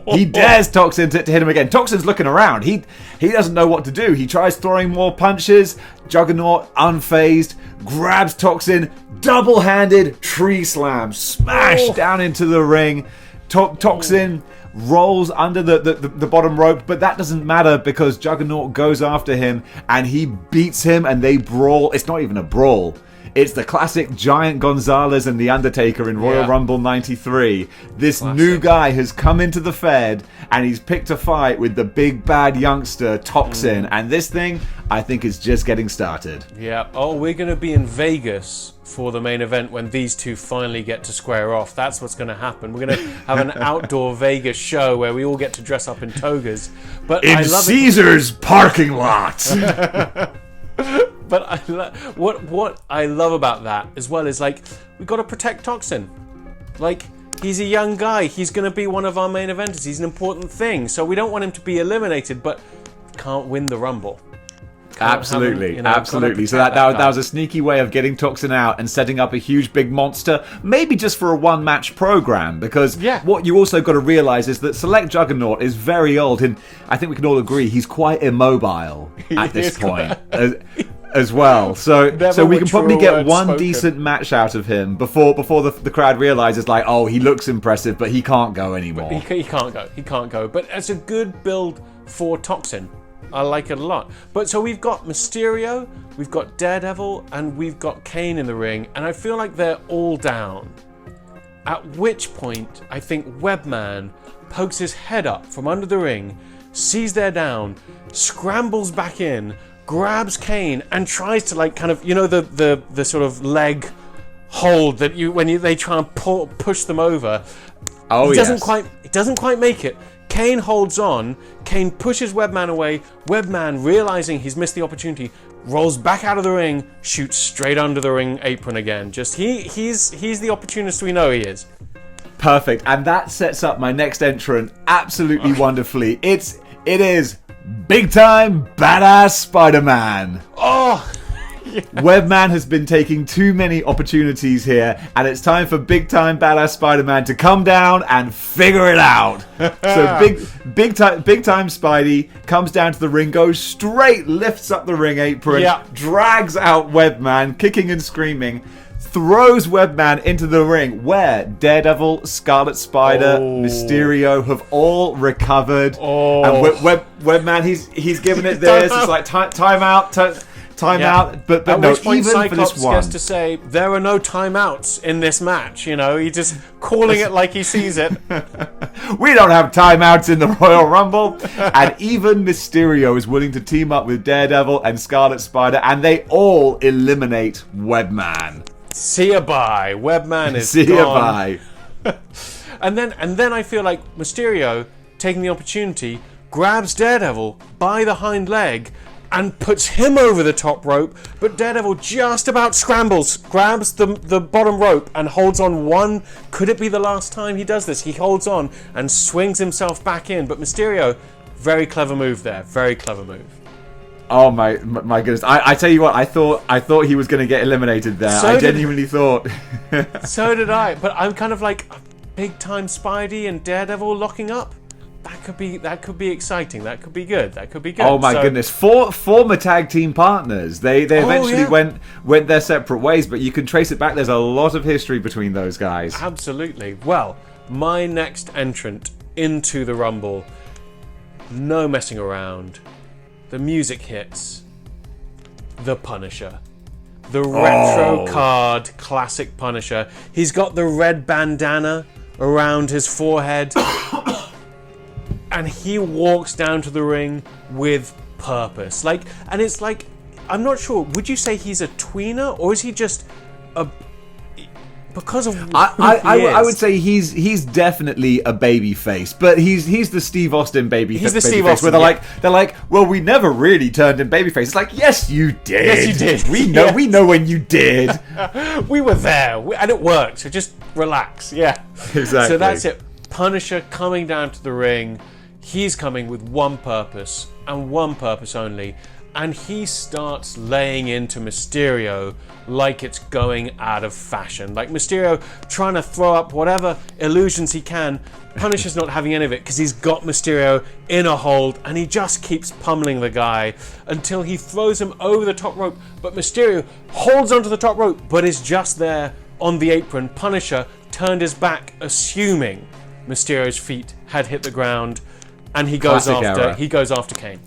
He dares Toxin to hit him again. Toxin's looking around. He doesn't know what to do. He tries throwing more punches. Juggernaut, unfazed, grabs Toxin, double-handed tree slam, smash down into the ring. Toxin rolls under the bottom rope, but that doesn't matter, because Juggernaut goes after him and he beats him, and they brawl. It's not even a brawl. It's the classic Giant Gonzalez and The Undertaker in Royal Rumble 93. This new guy has come into the Fed, and he's picked a fight with the big bad youngster, Toxin. And this thing, I think, is just getting started. Yeah. Oh, we're going to be in Vegas for the main event when these two finally get to square off. That's what's going to happen. We're going to have an outdoor Vegas show where we all get to dress up in togas. But in Caesar's parking lot. But what I love about that as well is, like, we've got to protect Toxin. Like, he's a young guy. He's going to be one of our main eventers. He's an important thing. So we don't want him to be eliminated, but can't win the Rumble. Absolutely. So that was a sneaky way of getting Toxin out and setting up a huge big monster, maybe just for a one-match program, because what you also got to realize is that Select Juggernaut is very old, and I think we can all agree he's quite immobile at this point as well. So we can probably get one decent match out of him before the crowd realizes, like, oh, he looks impressive, but he can't go anymore. He can't go. But it's a good build for Toxin. I like it a lot. But so we've got Mysterio, we've got Daredevil, and we've got Kane in the ring, and I feel like they're all down. At which point, I think Webman pokes his head up from under the ring, sees they're down, scrambles back in, grabs Kane, and tries to, like, kind of, you know, the sort of leg hold that they try and push them over. He doesn't quite make it. Kane holds on. Kane pushes Webman away. Webman, realizing he's missed the opportunity, rolls back out of the ring, shoots straight under the ring apron again. Just he's the opportunist we know he is. Perfect. And that sets up my next entrant absolutely wonderfully. It is Big Time Badass Spider-Man. Oh! Yeah. Webman has been taking too many opportunities here, and it's time for Big Time Badass Spider-Man to come down and figure it out. So big time Spidey comes down to the ring, goes straight, lifts up the ring apron, drags out Webman, kicking and screaming, throws Webman into the ring, where Daredevil, Scarlet Spider, Mysterio have all recovered. And Webman, he's giving it this. It's like time out. But at no, which point even Cyclops for this one, gets to say there are no timeouts in this match. You know, he's just calling it like he sees it. We don't have timeouts in the Royal Rumble. And even Mysterio is willing to team up with Daredevil and Scarlet Spider, and they all eliminate Webman. See ya bye. Webman is See ya bye. and then I feel like Mysterio, taking the opportunity, grabs Daredevil by the hind leg and puts him over the top rope, but Daredevil just about scrambles, grabs the bottom rope and holds on one. Could it be the last time he does this? He holds on and swings himself back in, but Mysterio, very clever move there, very clever move. Oh my goodness! I tell you what, I thought he was going to get eliminated there. I genuinely thought. So did I, but I'm kind of like, Big Time Spidey and Daredevil locking up. That could be exciting. That could be good. Oh my goodness! Former tag team partners. They eventually went their separate ways, but you can trace it back. There's a lot of history between those guys. Absolutely. Well, my next entrant into the Rumble. No messing around. The music hits. The Punisher. The retro card classic Punisher. He's got the red bandana around his forehead. And he walks down to the ring with purpose. And it's like, I'm not sure, would you say he's a tweener, or is he just a... Because of I would say he's definitely a baby face, but he's the Steve Austin baby face. He's the Steve Austin, where they're like, well, we never really turned him baby face. It's like, yes, you did. Yes, you did. We know when you did. We were there, and it worked. So just relax. Yeah, exactly. So that's it. Punisher coming down to the ring. He's coming with one purpose, and one purpose only, and he starts laying into Mysterio like it's going out of fashion. Like Mysterio trying to throw up whatever illusions he can. Punisher's not having any of it because he's got Mysterio in a hold, and he just keeps pummeling the guy until he throws him over the top rope. But Mysterio holds onto the top rope, but is just there on the apron. Punisher turned his back, assuming Mysterio's feet had hit the ground. And he goes after Kane.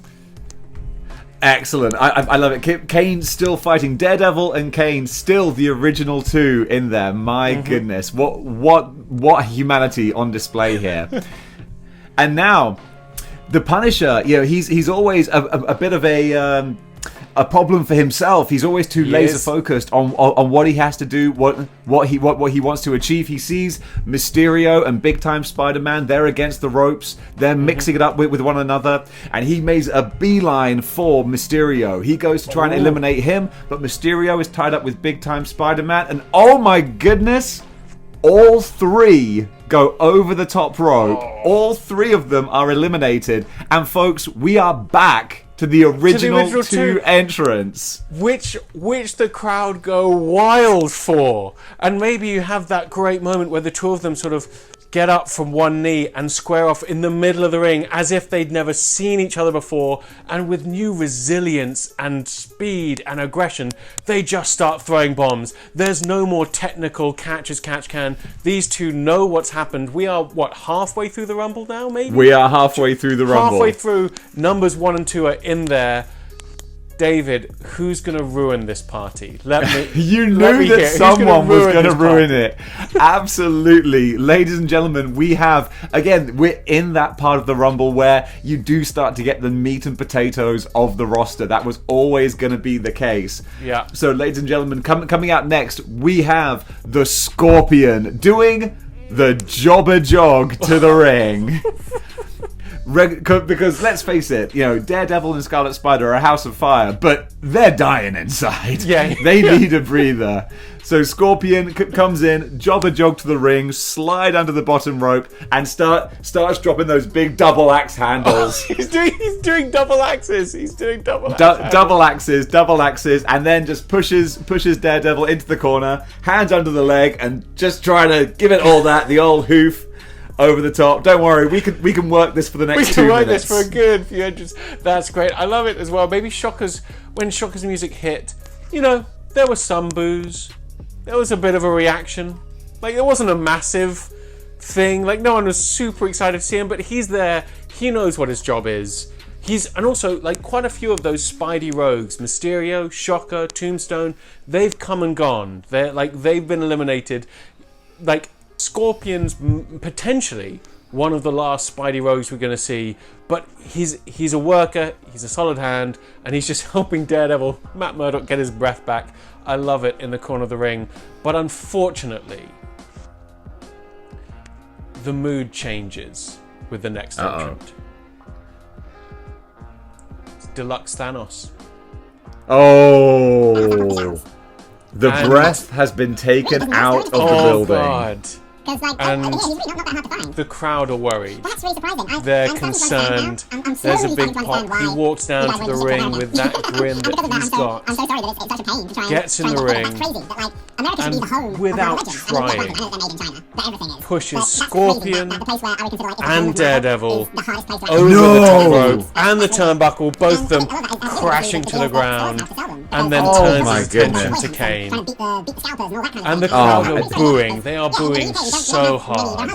Excellent. I love it. Kane's still fighting. Daredevil and Kane, still the original two in there. My goodness. What humanity on display here. And now, the Punisher, he's always a bit of a problem for himself. He's always too laser focused on what he has to do, what he wants to achieve. He sees Mysterio and Big Time Spider-Man. They're against the ropes. They're mixing it up with one another, and he makes a beeline for Mysterio. He goes to try and eliminate him, but Mysterio is tied up with Big Time Spider-Man, and oh my goodness, all three go over the top rope. All three of them are eliminated, and folks, we are back to the original two entrants, which the crowd go wild for. And maybe you have that great moment where the two of them sort of get up from one knee and square off in the middle of the ring as if they'd never seen each other before, and with new resilience and speed and aggression, they just start throwing bombs. There's no more technical catch as catch can. These two know what's happened. We are, halfway through the Rumble now, maybe? We are halfway through the Rumble. Halfway through. Numbers 1 and 2 are in there. David, who's going to ruin this party? You knew that someone was going to ruin it. Absolutely. Ladies and gentlemen, we're in that part of the Rumble where you do start to get the meat and potatoes of the roster. That was always going to be the case. Yeah. So, ladies and gentlemen, coming out next, we have the Scorpion doing the jobber jog to the ring. Because let's face it, Daredevil and Scarlet Spider are a house of fire, but they're dying inside. Yeah. They need a breather. So Scorpion comes in, jog to the ring, slide under the bottom rope, and starts dropping those big double axe handles. He's doing double axes. Double axes, and then just pushes Daredevil into the corner, hands under the leg, and just trying to give it all the old hoof over the top. Don't worry, we can work this for the next 2 minutes. We can work this for a good few entrants. That's great. I love it as well. Maybe when Shocker's music hit, there was some boos. There was a bit of a reaction. Like, it wasn't a massive thing. Like, no one was super excited to see him, but he's there. He knows what his job is. And also, like, quite a few of those Spidey rogues, Mysterio, Shocker, Tombstone, they've come and gone. They've been eliminated. Like, Scorpion's potentially one of the last Spidey rogues we're going to see, but he's a worker, he's a solid hand, and he's just helping Daredevil, Matt Murdock, get his breath back. I love it in the corner of the ring, but unfortunately, the mood changes with the next entrant. It's Deluxe Thanos. Oh, the breath has been taken out of the building. God. And the crowd are worried. That's really surprising. They're concerned. There's a big pop. He walks down to the ring with that grin that he's got. I'm so sorry that it's such a pain to try and Gets in the ring. and without trying, pushes Scorpion and Daredevil over the top rope and the turnbuckle, both of them crashing to the ground, and then turns his attention to Kane. And the crowd are booing. They are booing so hard.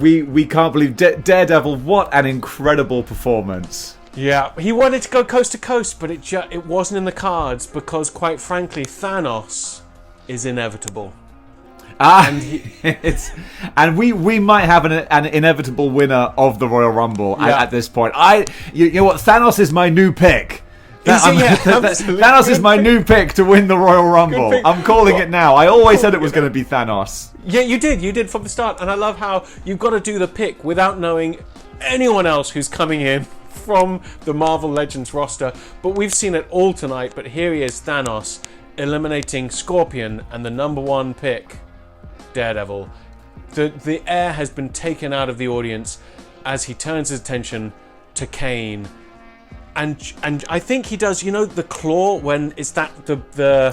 We can't believe Daredevil. What an incredible performance! Yeah, he wanted to go coast to coast, but it wasn't in the cards because, quite frankly, Thanos is inevitable. And we might have an inevitable winner of the Royal Rumble at this point. You know what? Thanos is my new pick. Thanos is my new pick to win the Royal Rumble. I'm calling it now. I always said it was going to be Thanos. Yeah, you did from the start, and I love how you've got to do the pick without knowing anyone else who's coming in from the Marvel Legends roster. But we've seen it all tonight. But here he is, Thanos, eliminating Scorpion and the number one pick, Daredevil. The air has been taken out of the audience as he turns his attention to Kane. And I think he does, the claw, when it's that the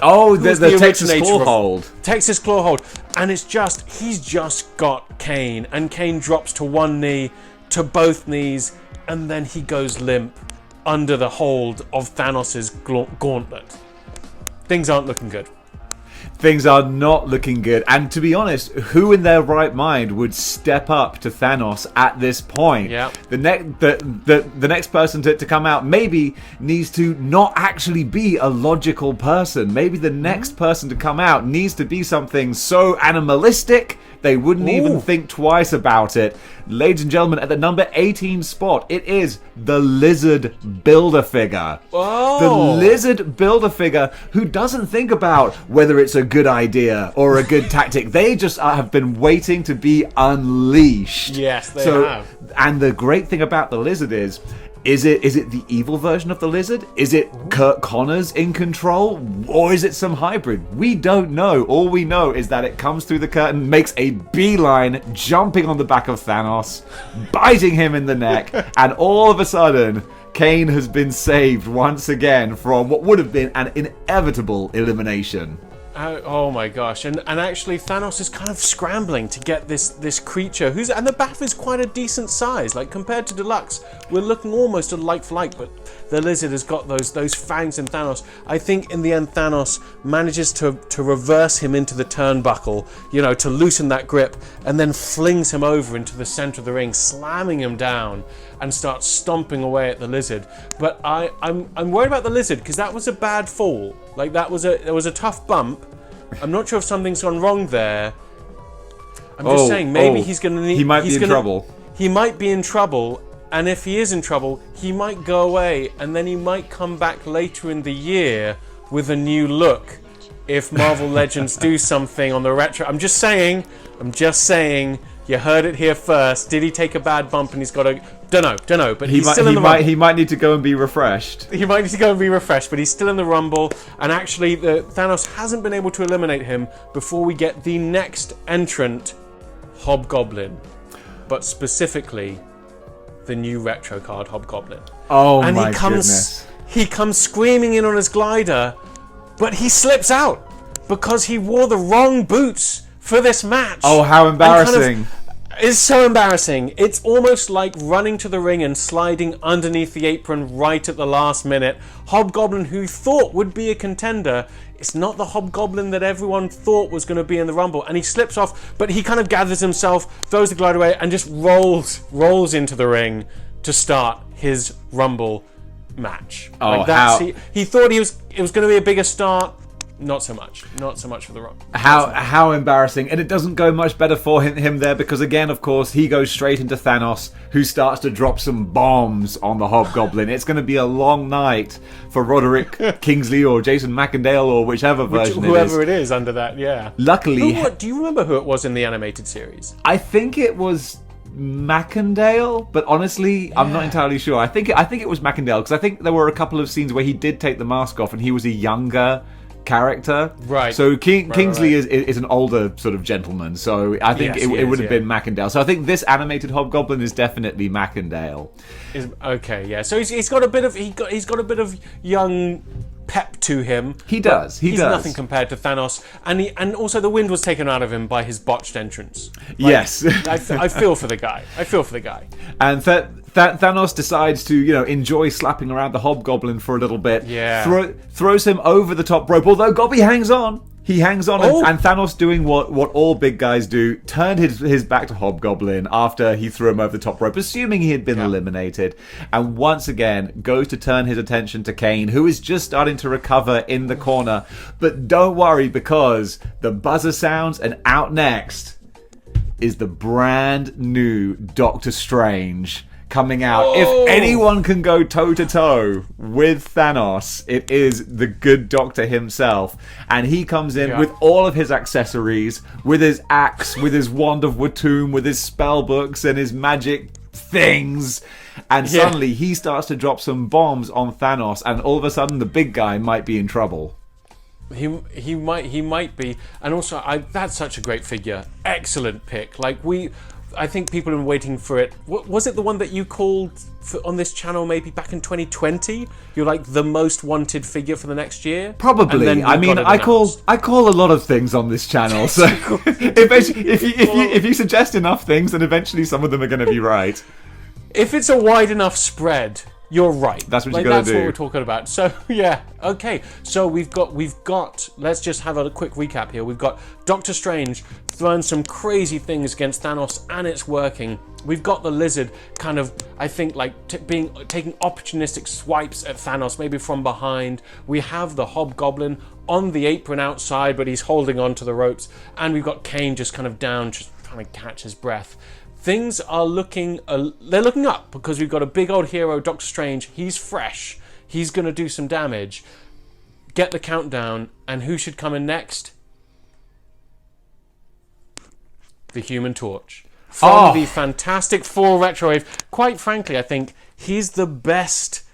Texas claw hold. Texas claw hold. And he's just got Kane, and Kane drops to one knee, to both knees, and then he goes limp under the hold of Thanos' gauntlet. Things aren't looking good. Things are not looking good. And to be honest, who in their right mind would step up to Thanos at this point? Yeah. The next person to come out maybe needs to not actually be a logical person. Maybe the next person to come out needs to be something so animalistic they wouldn't even think twice about it. Ladies and gentlemen, at the number 18 spot, it is the Lizard Build-A-Figure. Oh. The Lizard Build-A-Figure who doesn't think about whether it's a good idea or a good tactic. They just have been waiting to be unleashed. Yes, they have. And the great thing about the Lizard is it the evil version of the Lizard? Is it Kurt Connors in control? Or is it some hybrid? We don't know. All we know is that it comes through the curtain, makes a beeline, jumping on the back of Thanos, biting him in the neck, and all of a sudden, Kane has been saved once again from what would have been an inevitable elimination. Oh my gosh, and actually Thanos is kind of scrambling to get this creature and the Bath is quite a decent size. Like, compared to Deluxe, we're looking almost a like for like, but the Lizard has got those fangs in Thanos. I think in the end Thanos manages to reverse him into the turnbuckle, to loosen that grip, and then flings him over into the center of the ring, slamming him down, and starts stomping away at the Lizard. But I'm worried about the Lizard because that was a bad fall. Like, it was a tough bump. I'm not sure if something's gone wrong there. I'm just saying, maybe he's going to need... He might be in trouble. He might be in trouble, and if he is in trouble, he might go away, and then he might come back later in the year with a new look if Marvel Legends do something on the retro. I'm just saying, You heard it here first. Did he take a bad bump and he's got a... Don't know, but he's still in the Rumble. He might need to go and be refreshed. He might need to go and be refreshed, but he's still in the Rumble. And actually, Thanos hasn't been able to eliminate him before we get the next entrant, Hobgoblin. But specifically, the new retro card, Hobgoblin. Oh, and my goodness. He comes screaming in on his glider, but he slips out because he wore the wrong boots for this match. Oh, how embarrassing. It's so embarrassing. It's almost like running to the ring and sliding underneath the apron right at the last minute. Hobgoblin, who thought would be a contender, it's not the Hobgoblin that everyone thought was going to be in the Rumble. And he slips off, but he kind of gathers himself, throws the glider away, and just rolls into the ring to start his Rumble match. Oh, he thought it was going to be a bigger start. Not so much for the Rumble. How embarrassing. And it doesn't go much better for him there, because again, of course, he goes straight into Thanos, who starts to drop some bombs on the Hobgoblin. It's going to be a long night for Roderick Kingsley or Jason McIndale or whichever version whoever it is under that, yeah. Luckily... Do you remember who it was in the animated series? I think it was McIndale, but honestly, I'm not entirely sure. I think it was McIndale, because I think there were a couple of scenes where he did take the mask off and he was a younger character. Right. So Kingsley is an older sort of gentleman, so I think it would have been McIndale. So I think this animated Hobgoblin is definitely McIndale. Okay, yeah. So he's got a bit of young pep to him. He does. He's nothing compared to Thanos, and also the wind was taken out of him by his botched entrance. Yes. I feel for the guy. And Thanos decides to, enjoy slapping around the Hobgoblin for a little bit. Yeah. Throws him over the top rope, although Gobby hangs on. He hangs on, and Thanos, doing what all big guys do, turned his back to Hobgoblin after he threw him over the top rope, assuming he had been eliminated, and once again goes to turn his attention to Kane, who is just starting to recover in the corner. But don't worry, because the buzzer sounds, and out next is the brand new Doctor Strange coming out. If anyone can go toe-to-toe with Thanos, it is the good Doctor himself. And he comes in with all of his accessories, with his axe, with his wand of Watum, with his spell books and his magic things. And suddenly he starts to drop some bombs on Thanos, and all of a sudden the big guy might be in trouble. He might be. And also, that's such a great figure. Excellent pick. I think people have been waiting for it. Was it the one that you called on this channel maybe back in 2020? You're like the most wanted figure for the next year? Probably. I mean, I call a lot of things on this channel. So if you suggest enough things, then eventually some of them are going to be right. If it's a wide enough spread, you're right. That's what you got to do. That's what we're talking about. So yeah, okay. So we've got. Let's just have a quick recap here. We've got Doctor Strange throwing some crazy things against Thanos, and it's working. We've got the Lizard kind of, I think, taking opportunistic swipes at Thanos, maybe from behind. We have the Hobgoblin on the apron outside, but he's holding on to the ropes, and we've got Kane just kind of down, just trying to catch his breath. Things are looking up, because we've got a big old hero, Doctor Strange. He's fresh. He's going to do some damage. Get the countdown, and who should come in next? The Human Torch. From the Fantastic Four Retro Wave. Quite frankly, I think he's the best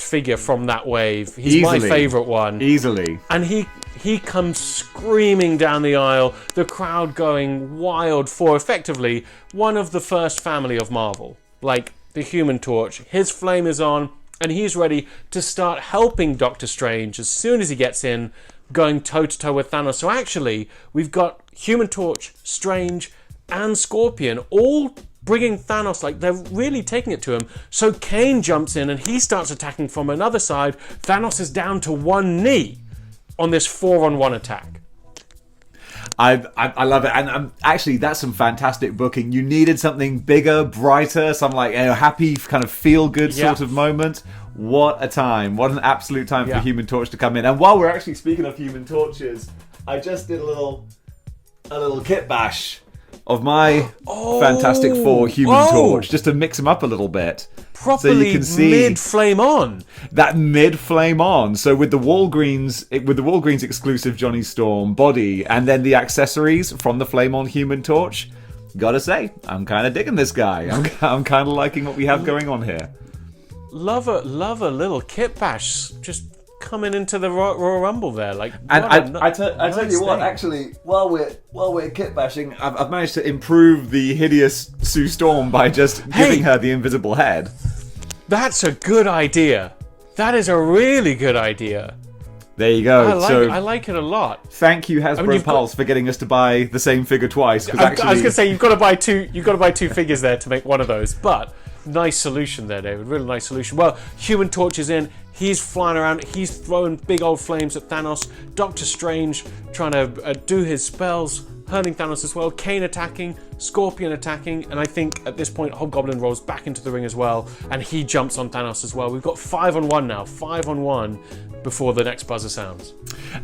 figure from that wave. He's my favourite one. Easily. And he comes screaming down the aisle, the crowd going wild for effectively one of the first family of Marvel. Like the Human Torch. His flame is on, and he's ready to start helping Doctor Strange as soon as he gets in, going toe-to-toe with Thanos. So actually, we've got Human Torch, Strange, and Scorpion all bringing Thanos, they're really taking it to him. So Kane jumps in, and he starts attacking from another side. Thanos is down to one knee on this 4-on-1 attack. I love it, and actually that's some fantastic booking. You needed something bigger, brighter, some happy kind of feel-good sort of moment. What a time! What an absolute time for Human Torch to come in. And while we're actually speaking of Human Torches, I just did a little kit bash of my Fantastic Four Human Torch, just to mix them up a little bit. Properly, so you can see mid-flame on. That mid-flame on. So with the Walgreens exclusive Johnny Storm body, and then the accessories from the Flame On Human Torch, gotta say, I'm kind of digging this guy. I'm kind of liking what we have going on here. Love a little kit bash just coming into the Royal Rumble there. Like, and I tell you what, actually, while we're kit bashing, I've managed to improve the hideous Sue Storm by just giving her the invisible head. That's a good idea. That is a really good idea. There you go. I like it a lot. Thank you, Hasbro Pulse, for getting us to buy the same figure twice. I was going to say you've got to buy two. You've got to buy two figures there to make one of those. But nice solution there, David. Really nice solution. Well, Human Torch is in. He's flying around. He's throwing big old flames at Thanos. Doctor Strange trying to do his spells, hurting Thanos as well. Kane attacking, Scorpion attacking, and I think at this point Hobgoblin rolls back into the ring as well, and he jumps on Thanos as well. We've got 5-on-1 now. 5-on-1 before the next buzzer sounds.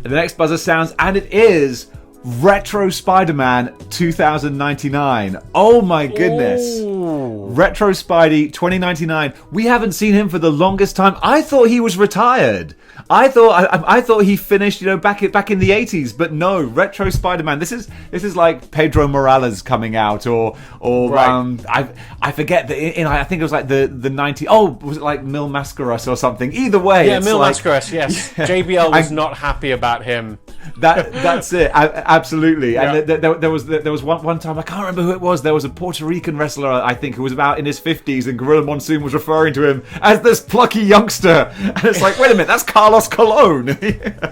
The next buzzer sounds, and it is Retro Spider-Man 2099. Oh my goodness. Ooh. Retro Spidey 2099. We haven't seen him for the longest time. I thought he was retired. I thought he finished, back in the 80s, but no, Retro Spider-Man. This is like Pedro Morales coming out, or right. I forget I think it was like the 90. Oh, was it like Mil Mascaras or something? Either way, yeah, Mil Mascaras. Yes, yeah. JBL was not happy about him. That's it. Absolutely. Yeah. And there was one time, I can't remember who it was. There was a Puerto Rican wrestler, I think, who was about in his 50s, and Gorilla Monsoon was referring to him as this plucky youngster. And it's like, wait a minute, that's Carlos Colon.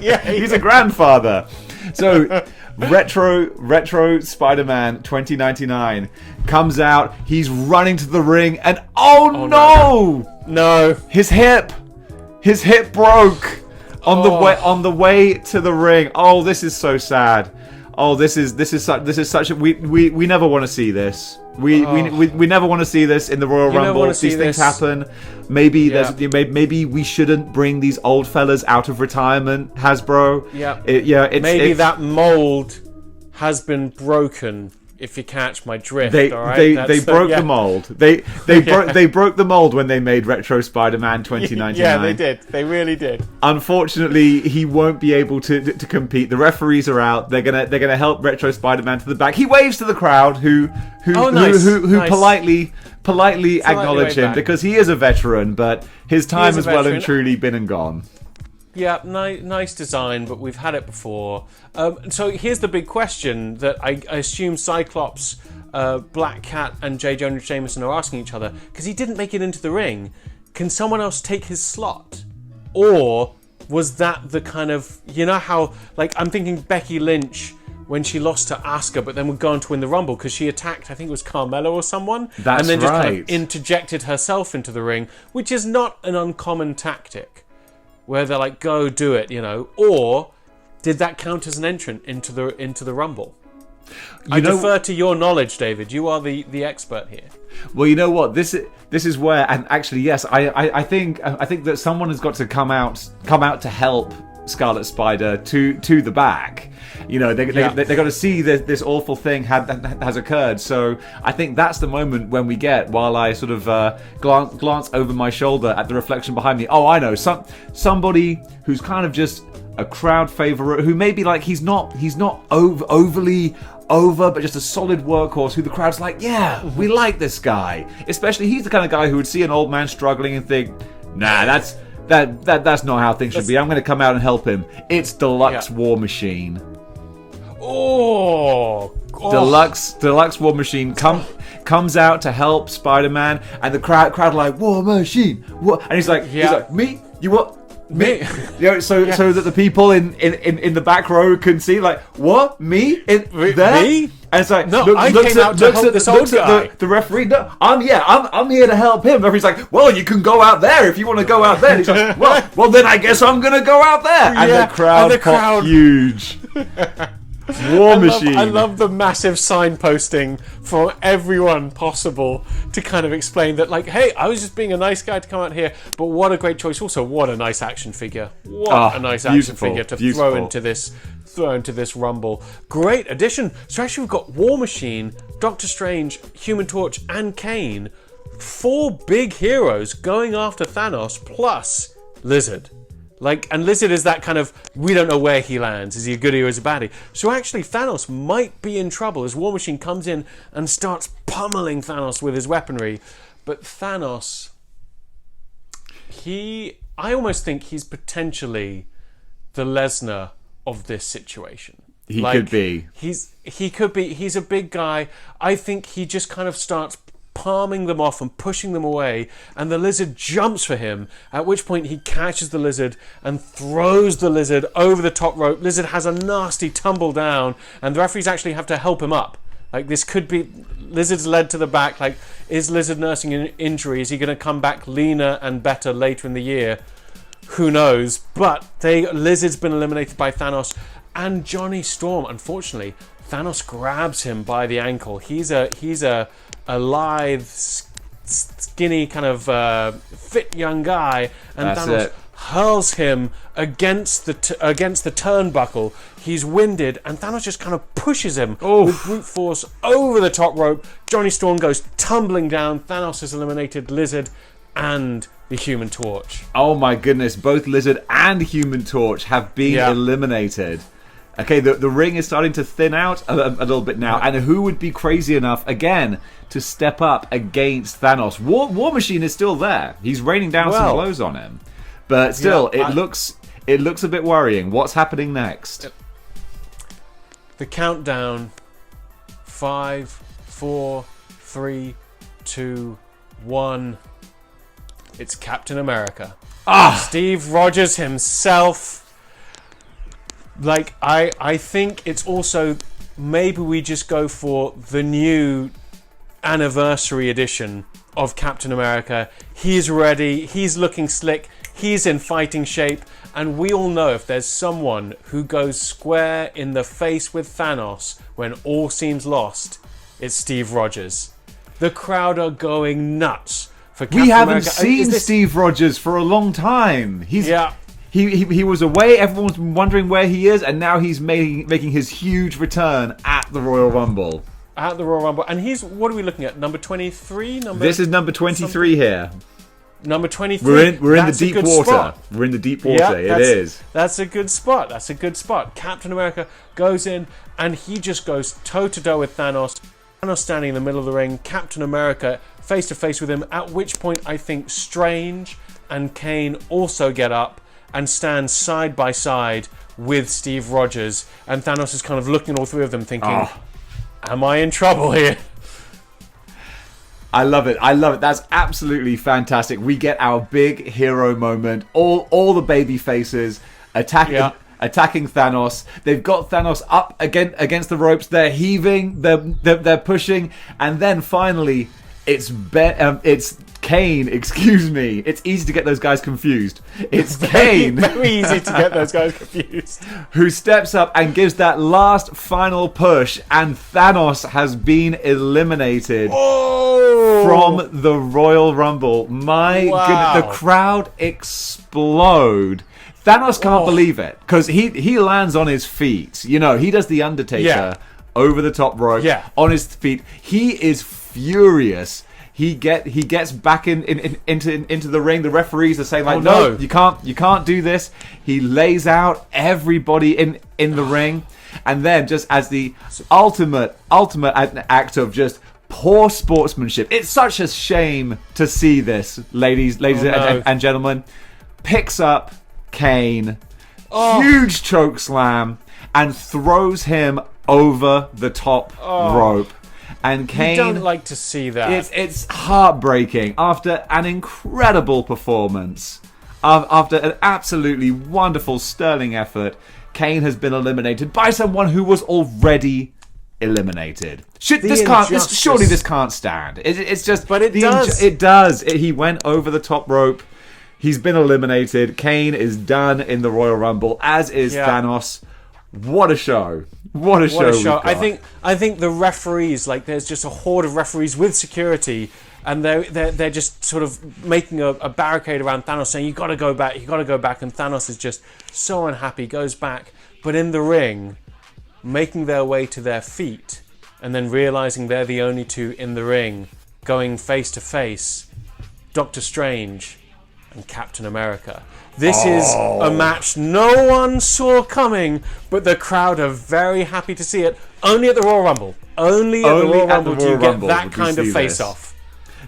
Yeah, he's a grandfather. So retro Spider-Man 2099 comes out. He's running to the ring, and no, his hip broke. On the way to the ring. Oh, this is so sad. Oh, this is such a we never want to see this. We never want to see this in the Royal Rumble. These things happen. Maybe maybe we shouldn't bring these old fellas out of retirement, Hasbro. Maybe that mold has been broken. If you catch my drift, they broke the mold. They broke the mold when they made Retro Spider-Man 2099. Yeah, they did. They really did. Unfortunately, he won't be able to compete. The referees are out. They're gonna help Retro Spider-Man to the back. He waves to the crowd, who politely acknowledge him because he is a veteran, but his time has well and truly been and gone. Yeah, nice design, but we've had it before. So here's the big question that I assume Cyclops, Black Cat, and J. Jonah Jameson are asking each other, because he didn't make it into the ring. Can someone else take his slot? Or was that the kind of, how, like, I'm thinking Becky Lynch when she lost to Asuka, but then would go on to win the Rumble because she attacked, I think it was Carmella or someone, and then just kind of interjected herself into the ring, which is not an uncommon tactic. Where they're like, go do it, or did that count as an entrant into the Rumble? I defer to your knowledge, David. You are the expert here. Well, you know what? This is where, and actually, yes, I think that someone has got to come out to help Scarlet Spider to the back. They got to see this awful thing has occurred. So I think that's the moment when we get, while I sort of glance over my shoulder at the reflection behind me. Oh, I know, somebody who's kind of just a crowd favorite, who maybe like he's not overly over, but just a solid workhorse who the crowd's like, yeah, we like this guy. Especially he's the kind of guy who would see an old man struggling and think, nah, that's not how things should be. I'm going to come out and help him. It's Deluxe War Machine. Deluxe War Machine comes out to help Spider-Man, and the crowd like, War Machine, what? And he's like, me? You what? Me? So that the people in the back row can see, like, what? Me? There? Me? And it's like, no, I came out to help this old guy. The referee, no, I'm here to help him. The referee's like, well, you can go out there if you want to go out there. And he's like, well, then I guess I'm going to go out there. And the crowd popped huge. War Machine. I love the massive signposting for everyone possible to kind of explain that, like, hey, I was just being a nice guy to come out here, but what a great choice. Also, what a nice action figure. What a nice action figure to throw into this Rumble. Great addition. So actually we've got War Machine, Doctor Strange, Human Torch, and Kane. 4 big heroes going after Thanos, plus Lizard. Like, and Lizard is that kind of, we don't know where he lands. Is he a goodie or is he a baddie? So actually, Thanos might be in trouble as War Machine comes in and starts pummeling Thanos with his weaponry. But Thanos, I almost think he's potentially the Lesnar of this situation. He could be. He could be. He's a big guy. I think he just kind of starts palming them off and pushing them away, and the Lizard jumps for him, at which point he catches the Lizard and throws the Lizard over the top rope. Lizard has a nasty tumble down, and the referees actually have to help him up. Like, this could be Lizard's led to the back. Like, is Lizard nursing an injury? Is he going to come back leaner and better later in the year? Who knows? But Lizard's been eliminated by Thanos and Johnny Storm. Unfortunately, Thanos grabs him by the ankle. He's a lithe, skinny, kind of fit young guy, and That's Thanos it. hurls him against the turnbuckle. He's winded, and Thanos just kind of pushes him with brute force over the top rope. Johnny Storm goes tumbling down. Thanos has eliminated Lizard and the Human Torch. Oh my goodness, both Lizard and Human Torch have been eliminated. Okay, the ring is starting to thin out a little bit now, and who would be crazy enough, again, to step up against Thanos? War Machine is still there. He's raining down some blows on him. But still, it looks a bit worrying. What's happening next? The countdown. 5, 4, 3, 2, 1. It's Captain America. Steve Rogers himself. Like, I think it's also, maybe we just go for the new anniversary edition of Captain America. He's ready, he's looking slick, he's in fighting shape, and we all know if there's someone who goes square in the face with Thanos when all seems lost, it's Steve Rogers. The crowd are going nuts for Captain America. We haven't seen Steve Rogers for a long time. He was away, everyone's been wondering where he is, and now he's making his huge return at the Royal Rumble. At the Royal Rumble. And what are we looking at? Number 23? This is number 23 here. Number 23. We're in the deep water. Spot. We're in the deep water. It is. That's a good spot. That's a good spot. Captain America goes in, and he just goes toe-to-toe with Thanos. Thanos standing in the middle of the ring. Captain America face-to-face with him, at which point I think Strange and Kane also get up and stand side by side with Steve Rogers, and Thanos is kind of looking at all three of them thinking, am I in trouble here? I love it. That's absolutely fantastic. We get our big hero moment. All the baby faces attacking Thanos. They've got Thanos up against the ropes. They're heaving, they're pushing, and then finally it's Kane, excuse me. It's easy to get those guys confused. It's Kane. Very easy to get those guys confused. Who steps up and gives that last final push, and Thanos has been eliminated from the Royal Rumble. My goodness, the crowd explode. Thanos can't believe it, because he lands on his feet. You know, he does the Undertaker over the top rope on his feet. He is furious. He gets back into the ring. The referees are saying like, no, you can't do this. He lays out everybody in the ring, and then just as the ultimate act of just poor sportsmanship. It's such a shame to see this, ladies and gentlemen. Picks up Kane, huge choke slam, and throws him over the top rope. And Kane, you don't like to see that. It's heartbreaking after an incredible performance, after an absolutely wonderful, sterling effort. Kane has been eliminated by someone who was already eliminated. Surely this can't stand. It's just, but it does. It does. He went over the top rope. He's been eliminated. Kane is done in the Royal Rumble, as is Thanos. What a show. What a show. I think the referees, like, there's just a horde of referees with security, and they're just sort of making a barricade around Thanos, saying, you got to go back, and Thanos is just so unhappy, goes back. But in the ring, making their way to their feet, and then realizing they're the only two in the ring, going face to face, Doctor Strange and Captain America. This is a match no one saw coming, but the crowd are very happy to see it. Only at the Royal Rumble. Only at the Royal Rumble do you get that kind of face-off.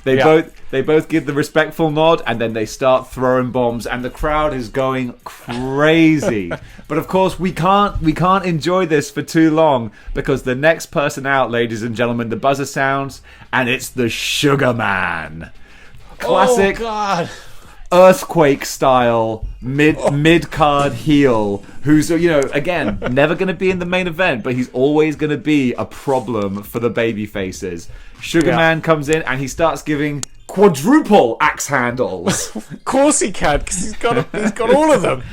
They both give the respectful nod, and then they start throwing bombs, and the crowd is going crazy. But of course, we can't enjoy this for too long, because the next person out, ladies and gentlemen, the buzzer sounds, and it's the Sugar Man. Classic. Oh God. Earthquake style mid card heel who's, again, never going to be in the main event, but he's always going to be a problem for the baby faces. Sugar Man comes in and he starts giving quadruple axe handles. Of course he can, because he's got all of them.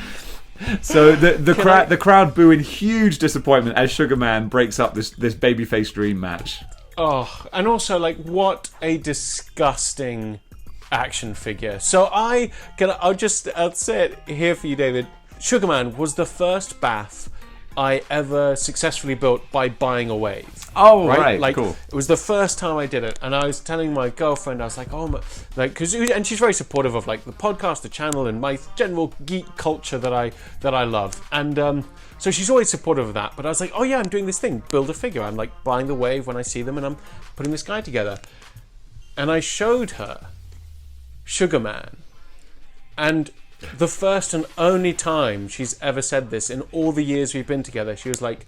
So the crowd boo in huge disappointment as Sugar Man breaks up this babyface dream match. Oh, and also, like, what a disgusting action figure. So I'll say it here for you, David. Sugar Man was the first bath I ever successfully built by buying a wave. Oh, right, like, cool. It was the first time I did it, and I was telling my girlfriend, I was like, and she's very supportive of like the podcast, the channel, and my general geek culture that I love, and so she's always supportive of that. But I was like, oh yeah, I'm doing this thing, build a figure. I'm like buying the wave when I see them, and I'm putting this guy together, and I showed her Sugar Man, and the first and only time she's ever said this in all the years we've been together, she was like,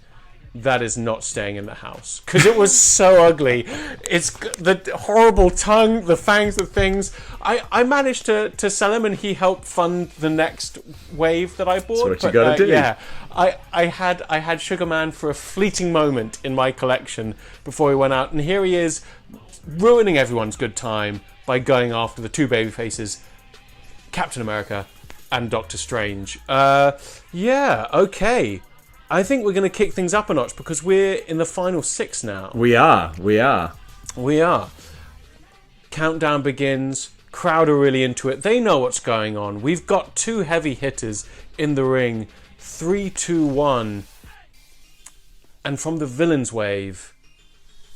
that is not staying in the house, because it was so ugly. It's the horrible tongue, the fangs, the things. I managed to sell him, and he helped fund the next wave that I bought. That's what you gotta do. Yeah, I had Sugar Man for a fleeting moment in my collection before he went out, and here he is ruining everyone's good time by going after the two baby faces, Captain America and Doctor Strange. Okay. I think we're going to kick things up a notch, because we're in the final 6 now. We are. Countdown begins. Crowd are really into it. They know what's going on. We've got 2 heavy hitters in the ring. 3, 2, 1. And from the villain's wave,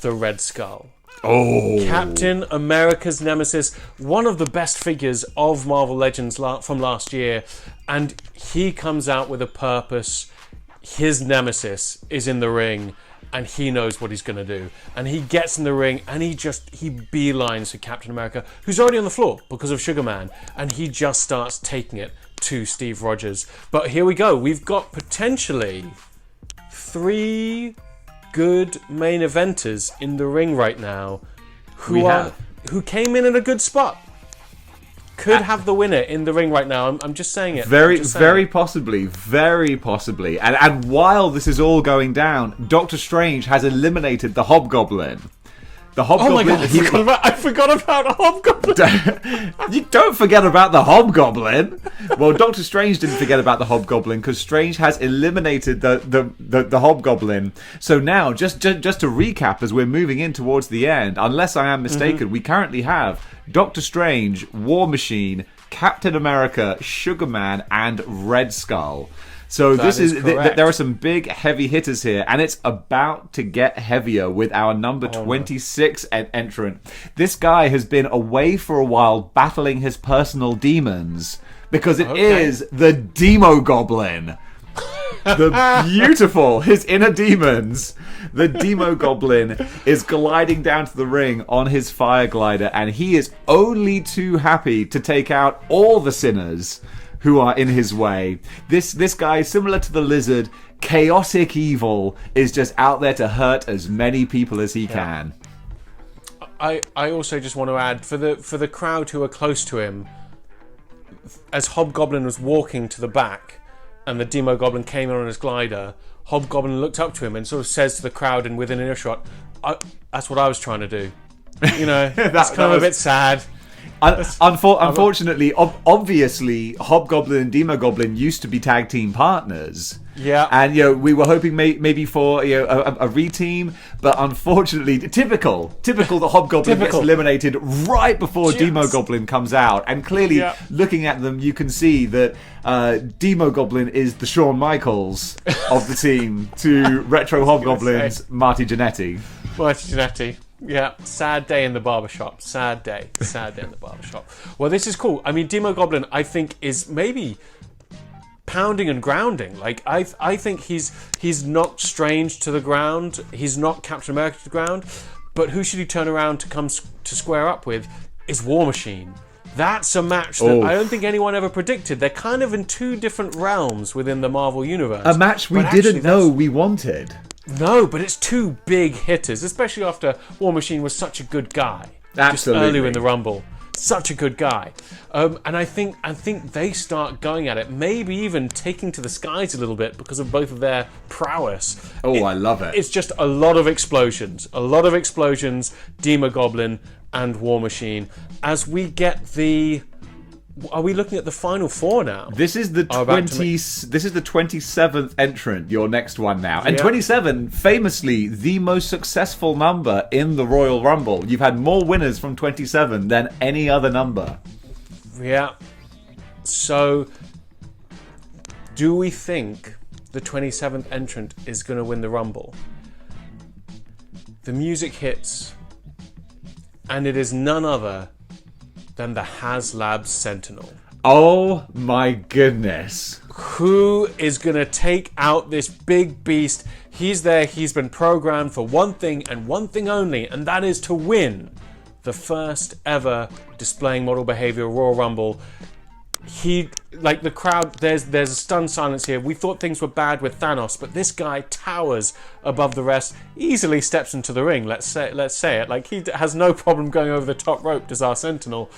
the Red Skull. Oh. Captain America's nemesis, one of the best figures of Marvel Legends from last year, and he comes out with a purpose. His nemesis is in the ring, and he knows what he's going to do. And he gets in the ring, and he beelines for Captain America, who's already on the floor because of Sugar Man, and he just starts taking it to Steve Rogers. But here we go. We've got potentially 3 good main eventers in the ring right now who came in a good spot. Could have the winner in the ring right now. I'm just saying it. Very possibly. And while this is all going down, Doctor Strange has eliminated the Hobgoblin. The Hobgoblin. Oh my God, I forgot about the Hobgoblin. You don't forget about the Hobgoblin. Well, Doctor Strange didn't forget about the Hobgoblin, because Strange has eliminated the Hobgoblin. So now, just to recap, as we're moving in towards the end, unless I am mistaken, we currently have Doctor Strange, War Machine, Captain America, Sugar Man, and Red Skull. So That is correct. there are some big heavy hitters here, and it's about to get heavier with our number 26 entrant. This guy has been away for a while battling his personal demons, because it is the Demo Goblin. His inner demons. The Demo Goblin is gliding down to the ring on his fire glider, and he is only too happy to take out all the sinners who are in his way. This guy, similar to the Lizard, chaotic evil, is just out there to hurt as many people as he can. I also just want to add, for the crowd who are close to him, as Hobgoblin was walking to the back and the Demo Goblin came in on his glider, Hobgoblin looked up to him and sort of says to the crowd and within earshot, that's what I was trying to do. You know, that's kind of a bit sad. Unfortunately, obviously, Hobgoblin and Demo Goblin used to be tag team partners. Yeah, and we were hoping maybe for a reteam, but unfortunately, typical that Hobgoblin gets eliminated right before Demo Goblin comes out, and clearly, looking at them, you can see that Demo Goblin is the Shawn Michaels of the team to Retro Hobgoblin's Marty Jannetty. Yeah, sad day in the barbershop. Sad day in the barbershop. Well, this is cool. I mean, Demo Goblin, I think, is maybe pounding and grounding. Like, I think he's knocked Strange to the ground. He's knocked Captain America to the ground. But who should he turn around to come to square up with is War Machine. That's a match that I don't think anyone ever predicted. They're kind of in two different realms within the Marvel Universe. A match we didn't know we wanted. No, but it's two big hitters, especially after War Machine was such a good guy. Absolutely. Just earlier in the Rumble. Such a good guy. And I think they start going at it, maybe even taking to the skies a little bit because of both of their prowess. I love it. It's just a lot of explosions. Demo Goblin and War Machine. As we get the... Are we looking at the final four now? This is the 27th entrant, your next one now. And 27, famously, the most successful number in the Royal Rumble. You've had more winners from 27 than any other number. Yeah. So, do we think the 27th entrant is going to win the Rumble? The music hits, and it is none other than the HasLab Sentinel. Oh my goodness. Who is going to take out this big beast? He's there, he's been programmed for one thing and one thing only, and that is to win the first ever Displaying Model Behaviour Royal Rumble. The crowd, there's a stunned silence here. We thought things were bad with Thanos, but this guy towers above the rest, easily steps into the ring, let's say it. Like, he has no problem going over the top rope, does our Sentinel.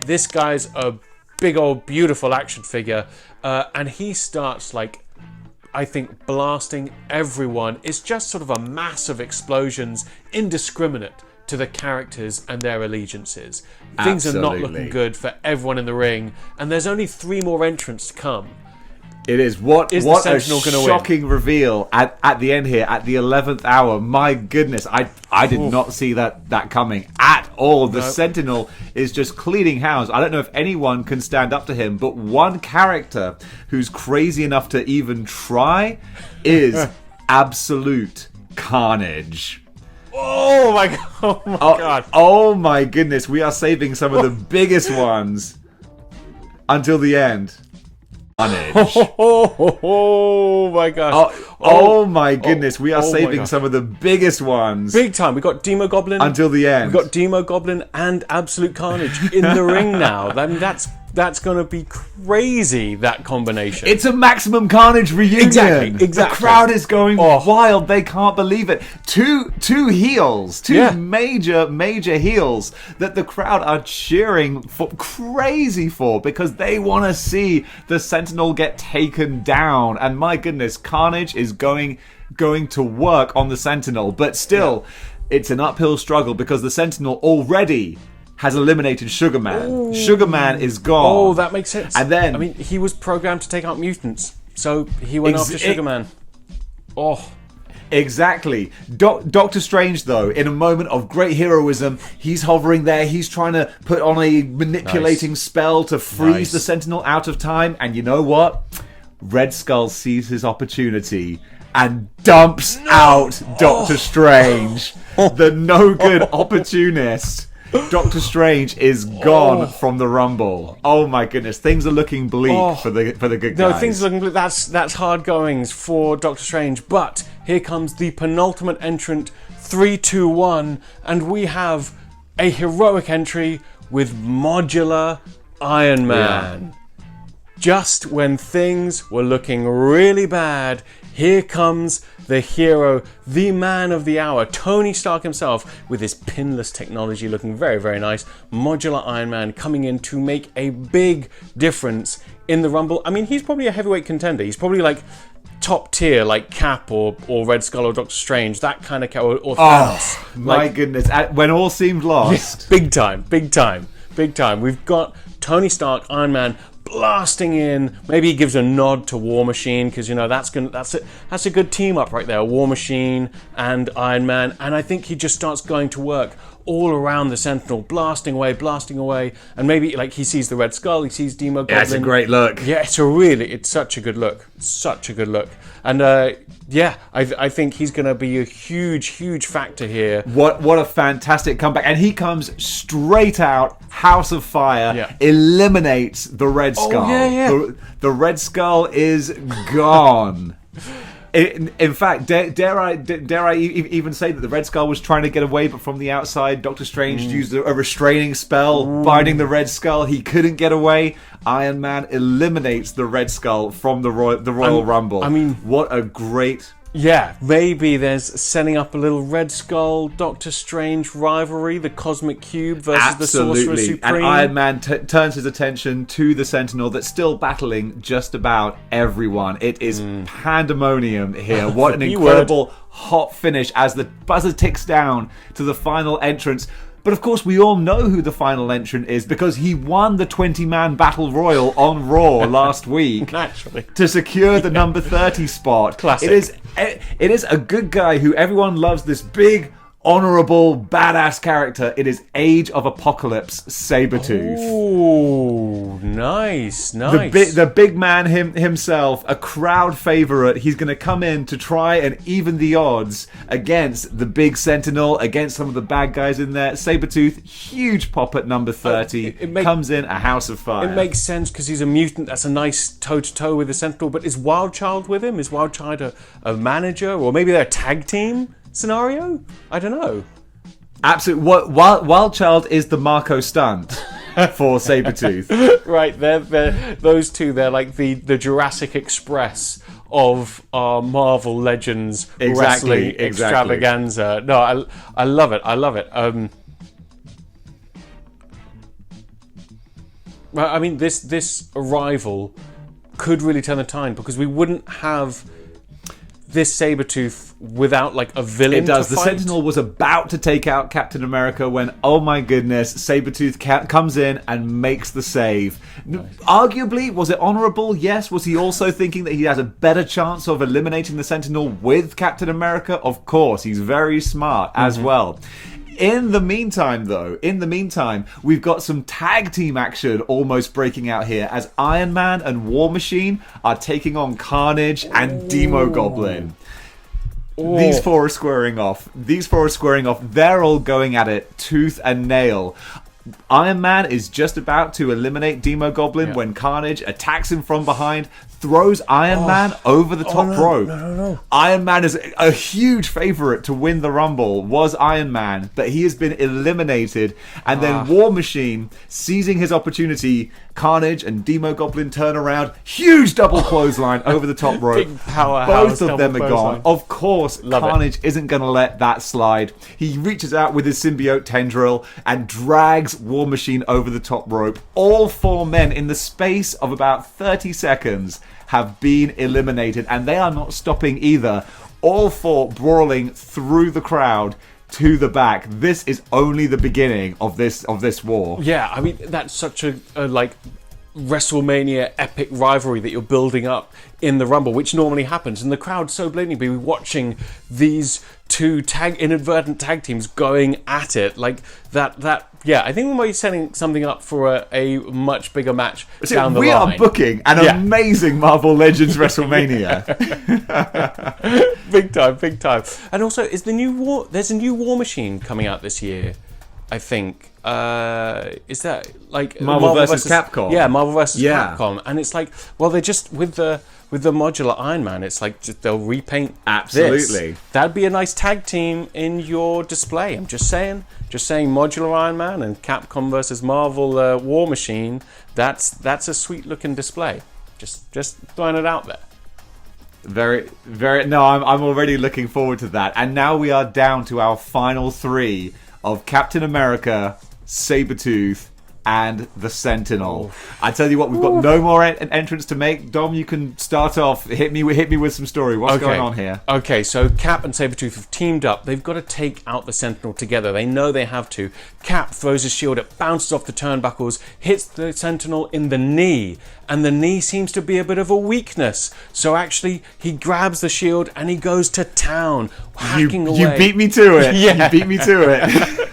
This guy's a big old beautiful action figure, and he starts, like, I think, blasting everyone. It's just sort of a mass of explosions, indiscriminate to the characters and their allegiances. Things are not looking good for everyone in the ring, and there's only 3 more entrants to come. It is. What a shocking reveal at the end here, at the 11th hour. My goodness, I did not see that coming at all. The Sentinel is just cleaning house. I don't know if anyone can stand up to him, but one character who's crazy enough to even try is absolute carnage. Oh my god. Oh my goodness, we are saving some of the biggest ones until the end. Carnage. Oh my gosh. Oh my goodness, we are saving some of the biggest ones. Big time. We got Demo Goblin until the end. We got Demo Goblin and Absolute Carnage in the ring now. I mean, that's going to be crazy, that combination. It's a Maximum Carnage reunion. Exactly. The crowd is going wild. They can't believe it. Two heels, major heels that the crowd are cheering for, crazy for, because they want to see the Sentinel get taken down. And my goodness, Carnage is going to work on the Sentinel, but still, it's an uphill struggle because the Sentinel already has eliminated Sugar Man. Ooh. Sugar Man is gone. Oh, that makes sense. And then, I mean, he was programmed to take out mutants, so he went after Sugar Man. Oh. Exactly. Doctor Strange, though, in a moment of great heroism, he's hovering there. He's trying to put on a manipulating spell to freeze the Sentinel out of time. And you know what? Red Skull sees his opportunity and dumps out Doctor Strange, the no-good opportunist. Doctor Strange is gone from the Rumble. Oh my goodness, things are looking bleak for the good guys. No, things are looking bleak. That's hard goings for Doctor Strange. But here comes the penultimate entrant, 3, 2, 1, and we have a heroic entry with modular Iron Man. Yeah. Just when things were looking really bad, here comes the hero, the man of the hour, Tony Stark himself, with his pinless technology looking very, very nice. Modular Iron Man coming in to make a big difference in the Rumble. I mean, he's probably a heavyweight contender. He's probably like top tier, like Cap or Red Skull or Doctor Strange, that kind of character, or Thanos. Oh, my goodness. When all seemed lost. Yeah, big time. We've got Tony Stark, Iron Man, blasting in. Maybe he gives a nod to War Machine, because you know that's a good team up right there, War Machine and Iron Man, and I think he just starts going to work all around the Sentinel, blasting away, and maybe like he sees the Red Skull, he sees Demo Goblin. Yeah, it's a great look. Yeah, it's such a good look. And I think he's going to be a huge factor here. What a fantastic comeback. And he comes straight out, House of Fire, Yeah. eliminates the Red Skull. The Red Skull is gone. In fact, dare I even say that the Red Skull was trying to get away, but from the outside, Doctor Strange used a restraining spell, binding the Red Skull. He couldn't get away. Iron Man eliminates the Red Skull from the Royal Rumble. I mean, what a great... Yeah, maybe there's setting up a little Red Skull, Doctor Strange rivalry, the Cosmic Cube versus the Sorcerer Supreme. And Iron Man turns his attention to the Sentinel that's still battling just about everyone. It is pandemonium here. What an incredible hot finish as the buzzer ticks down to the final entrance. But of course, we all know who the final entrant is because he won the 20-man Battle Royal on Raw last week. Naturally. To secure the number 30 spot. Classic. It is a good guy who everyone loves, this big, honorable, badass character. It is Age of Apocalypse Sabretooth. Ooh, nice. The big man himself, a crowd favorite. He's going to come in to try and even the odds against the big Sentinel, against some of the bad guys in there. Sabretooth, huge pop at number 30, comes in a House of Fire. It makes sense because he's a mutant. That's a nice toe-to-toe with the Sentinel. But is Wildchild with him? Is Wildchild a manager? Or maybe they're a tag team scenario? I don't know. Absolutely. Wildchild is the Marco stunt for Sabretooth. Right, they're those two. They're like the Jurassic Express of our Marvel Legends wrestling extravaganza. No, I love it. I mean, this arrival could really turn the tide because we wouldn't have this Sabretooth without like a villain. It does. To the fight. Sentinel was about to take out Captain America when, oh my goodness, Sabretooth comes in and makes the save. Arguably, was it honorable? Yes. Was he also thinking that he has a better chance of eliminating the Sentinel with Captain America? Of course. He's very smart as well. In the meantime, we've got some tag team action almost breaking out here as Iron Man and War Machine are taking on Carnage and Demo Goblin. These four are squaring off. They're all going at it tooth and nail. Iron Man is just about to eliminate Demo Goblin when Carnage attacks him from behind, throws Iron Man over the top rope. No. Iron Man is a huge favorite to win the Rumble, was Iron Man, but he has been eliminated. And then War Machine, seizing his opportunity, Carnage and Demo Goblin turn around, huge double clothesline over the top rope. Big powerhouse. Both of them are gone. Of course, Carnage isn't going to let that slide. He reaches out with his symbiote tendril and drags War Machine over the top rope. All four men, in the space of about 30 seconds, have been eliminated, and they are not stopping either. All four brawling through the crowd to the back. This is only the beginning of this war. Yeah, I mean, that's such a like WrestleMania epic rivalry that you're building up in the Rumble, which normally happens, and the crowd so blatantly be watching these two inadvertent tag teams going at it like that. Yeah, I think we might be setting something up for a much bigger match down the line. We are booking an amazing Marvel Legends WrestleMania. Big time. And also, there's a new War Machine coming out this year, I think. Is that like Marvel versus Capcom? Yeah, Marvel versus Capcom. And it's like, well, they're just with the modular Iron Man, it's like they'll repaint Absolutely. this. That'd be a nice tag team in your display. I'm just saying modular Iron Man and Capcom versus Marvel War Machine. That's a sweet looking display. Just throwing it out there. Very. No, I'm already looking forward to that. And now we are down to our final three of Captain America, Sabretooth, and the Sentinel. I tell you what, we've got no more entrants to make. Dom, you can start off. Hit me with some story. What's going on here? Okay, so Cap and Sabretooth have teamed up. They've got to take out the Sentinel together. They know they have to. Cap throws his shield. It bounces off the turnbuckles, hits the Sentinel in the knee, and the knee seems to be a bit of a weakness. So actually, he grabs the shield and he goes to town, hacking away. You beat me to it. You beat me to it.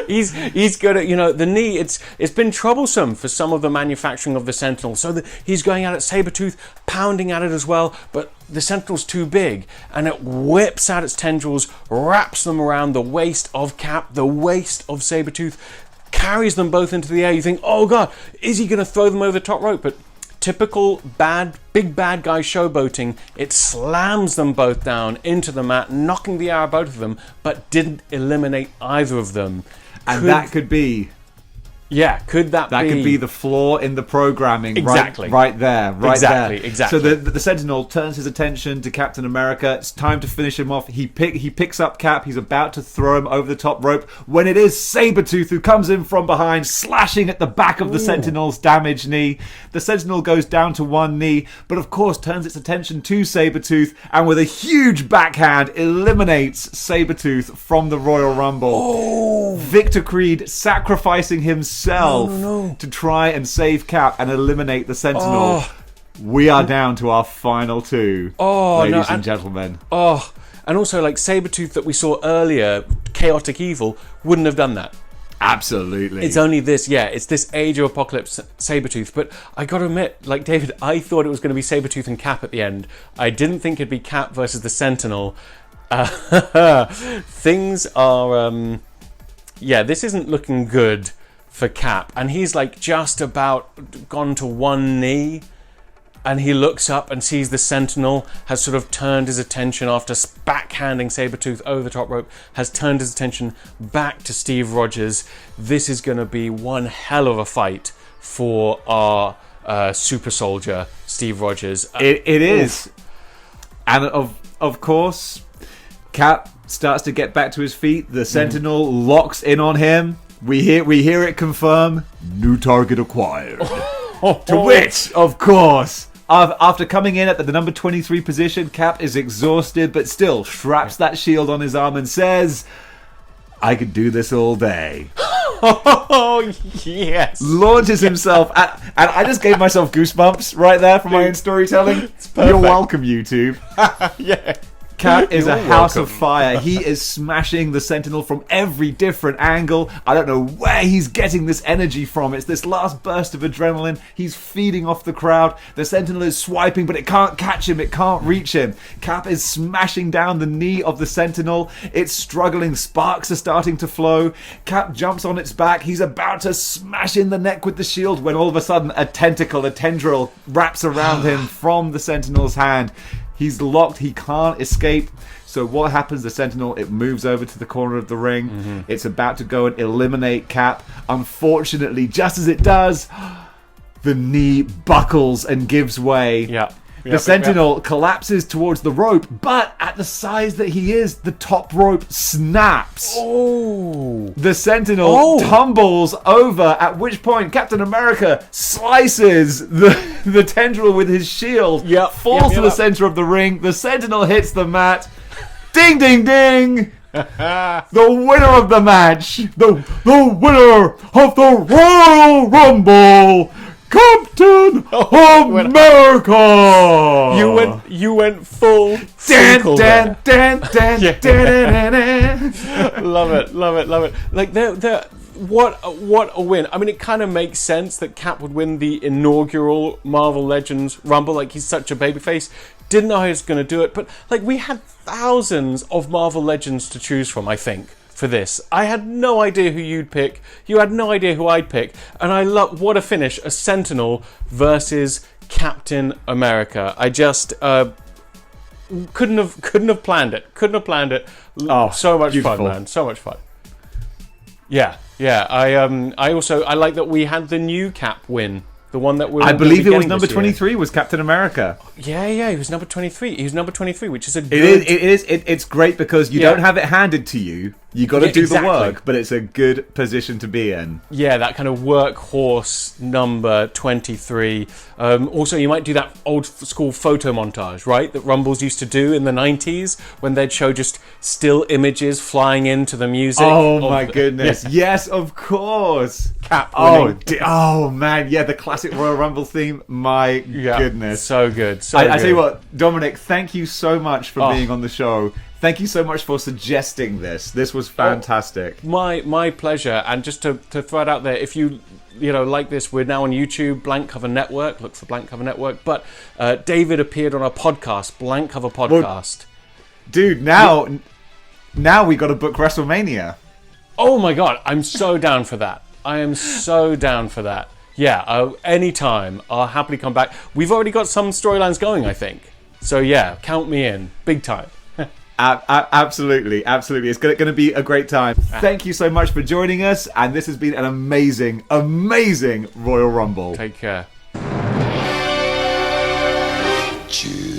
he's good at, the knee. It's been troublesome for some of the manufacturing of the Sentinel. So he's going at it, Sabretooth pounding at it as well, but the Sentinel's too big, and it whips out its tendrils, wraps them around the waist of Cap, the waist of Sabretooth, carries them both into the air. You think, oh god, is he going to throw them over the top rope? But typical big bad guy showboating, it slams them both down into the mat, knocking the air out of both of them, but didn't eliminate either of them. And that could be... Yeah, could that be the flaw in the programming? Exactly. Right there. Exactly. So the Sentinel turns his attention to Captain America. It's time to finish him off. He picks up Cap. He's about to throw him over the top rope when it is Sabretooth who comes in from behind, slashing at the back of the Sentinel's damaged knee. The Sentinel goes down to one knee, but of course turns its attention to Sabretooth, and with a huge backhand eliminates Sabretooth from the Royal Rumble. Victor Creed sacrificing himself to try and save Cap and eliminate the Sentinel. We are down to our final two, ladies and gentlemen. And also, like, Sabretooth that we saw earlier, Chaotic Evil, wouldn't have done that. Absolutely. It's only this, it's this Age of Apocalypse Sabretooth. But I gotta admit, like David, I thought it was going to be Sabretooth and Cap at the end. I didn't think it'd be Cap versus the Sentinel. Things are... this isn't looking good for Cap, and he's like just about gone to one knee, and he looks up and sees the Sentinel has sort of turned his attention after backhanding Sabretooth over the top rope, has turned his attention back to Steve Rogers. This is going to be one hell of a fight for our super soldier Steve Rogers. It is. And of course, Cap starts to get back to his feet. The Sentinel locks in on him. We hear it confirm, new target acquired. To which, of course, after coming in at the number 23 position, Cap is exhausted, but still straps that shield on his arm and says, I could do this all day. Oh, yes. Launches himself at, and I just gave myself goosebumps right there from my own storytelling. You're welcome, YouTube. Yeah. Cap is a house of fire. He is smashing the Sentinel from every different angle. I don't know where he's getting this energy from. It's this last burst of adrenaline. He's feeding off the crowd. The Sentinel is swiping, but it can't catch him. It can't reach him. Cap is smashing down the knee of the Sentinel. It's struggling. Sparks are starting to flow. Cap jumps on its back. He's about to smash in the neck with the shield when all of a sudden a tendril wraps around him from the Sentinel's hand. He's locked. He can't escape. So what happens? The Sentinel, it moves over to the corner of the ring. Mm-hmm. It's about to go and eliminate Cap. Unfortunately, just as it does, the knee buckles and gives way. The Sentinel collapses towards the rope, but at the size that he is, the top rope snaps. The Sentinel tumbles over, at which point Captain America slices the tendril with his shield, falls to the center of the ring. The Sentinel hits the mat. Ding, ding, ding! The winner of the match, the winner of the Royal Rumble, Captain America! You went full circle there. Love it. Like what a win. I mean, it kind of makes sense that Cap would win the inaugural Marvel Legends Rumble. Like, he's such a babyface. Didn't know how he was going to do it, but like, we had thousands of Marvel Legends to choose from, I think, for this. I had no idea who you'd pick. You had no idea who I'd pick. And I love, what a finish, a Sentinel versus Captain America. I just couldn't have planned it. Oh, so much fun, man. So much fun. Yeah. I like that we had the new Cap win. The one that I believe it was number 23 was Captain America. Yeah, he was number 23. He was number 23, which is a good... It's great because you don't have it handed to you. You got to do the work, but it's a good position to be in. Yeah, that kind of workhorse number 23. Also, you might do that old school photo montage, right? That Rumbles used to do in the 90s when they'd show just still images flying into the music. Oh my goodness. Yeah. Yes, of course. Cap winning. Oh man, yeah, the classic Royal Rumble theme. My goodness. So good. I tell you what, Dominic, thank you so much for being on the show. Thank you so much for suggesting this. This was fantastic. My pleasure. And just to throw it out there, if you like this, we're now on YouTube, Blank Cover Network. Look for Blank Cover Network. But David appeared on our podcast, Blank Cover Podcast. Well, dude, now we got to book WrestleMania. Oh my god, I'm so down for that. I am so down for that. Yeah, anytime. I'll happily come back. We've already got some storylines going, I think. So yeah, count me in. Big time. Absolutely. It's going to be a great time. Thank you so much for joining us, and this has been an amazing Royal Rumble. Take care. Choose.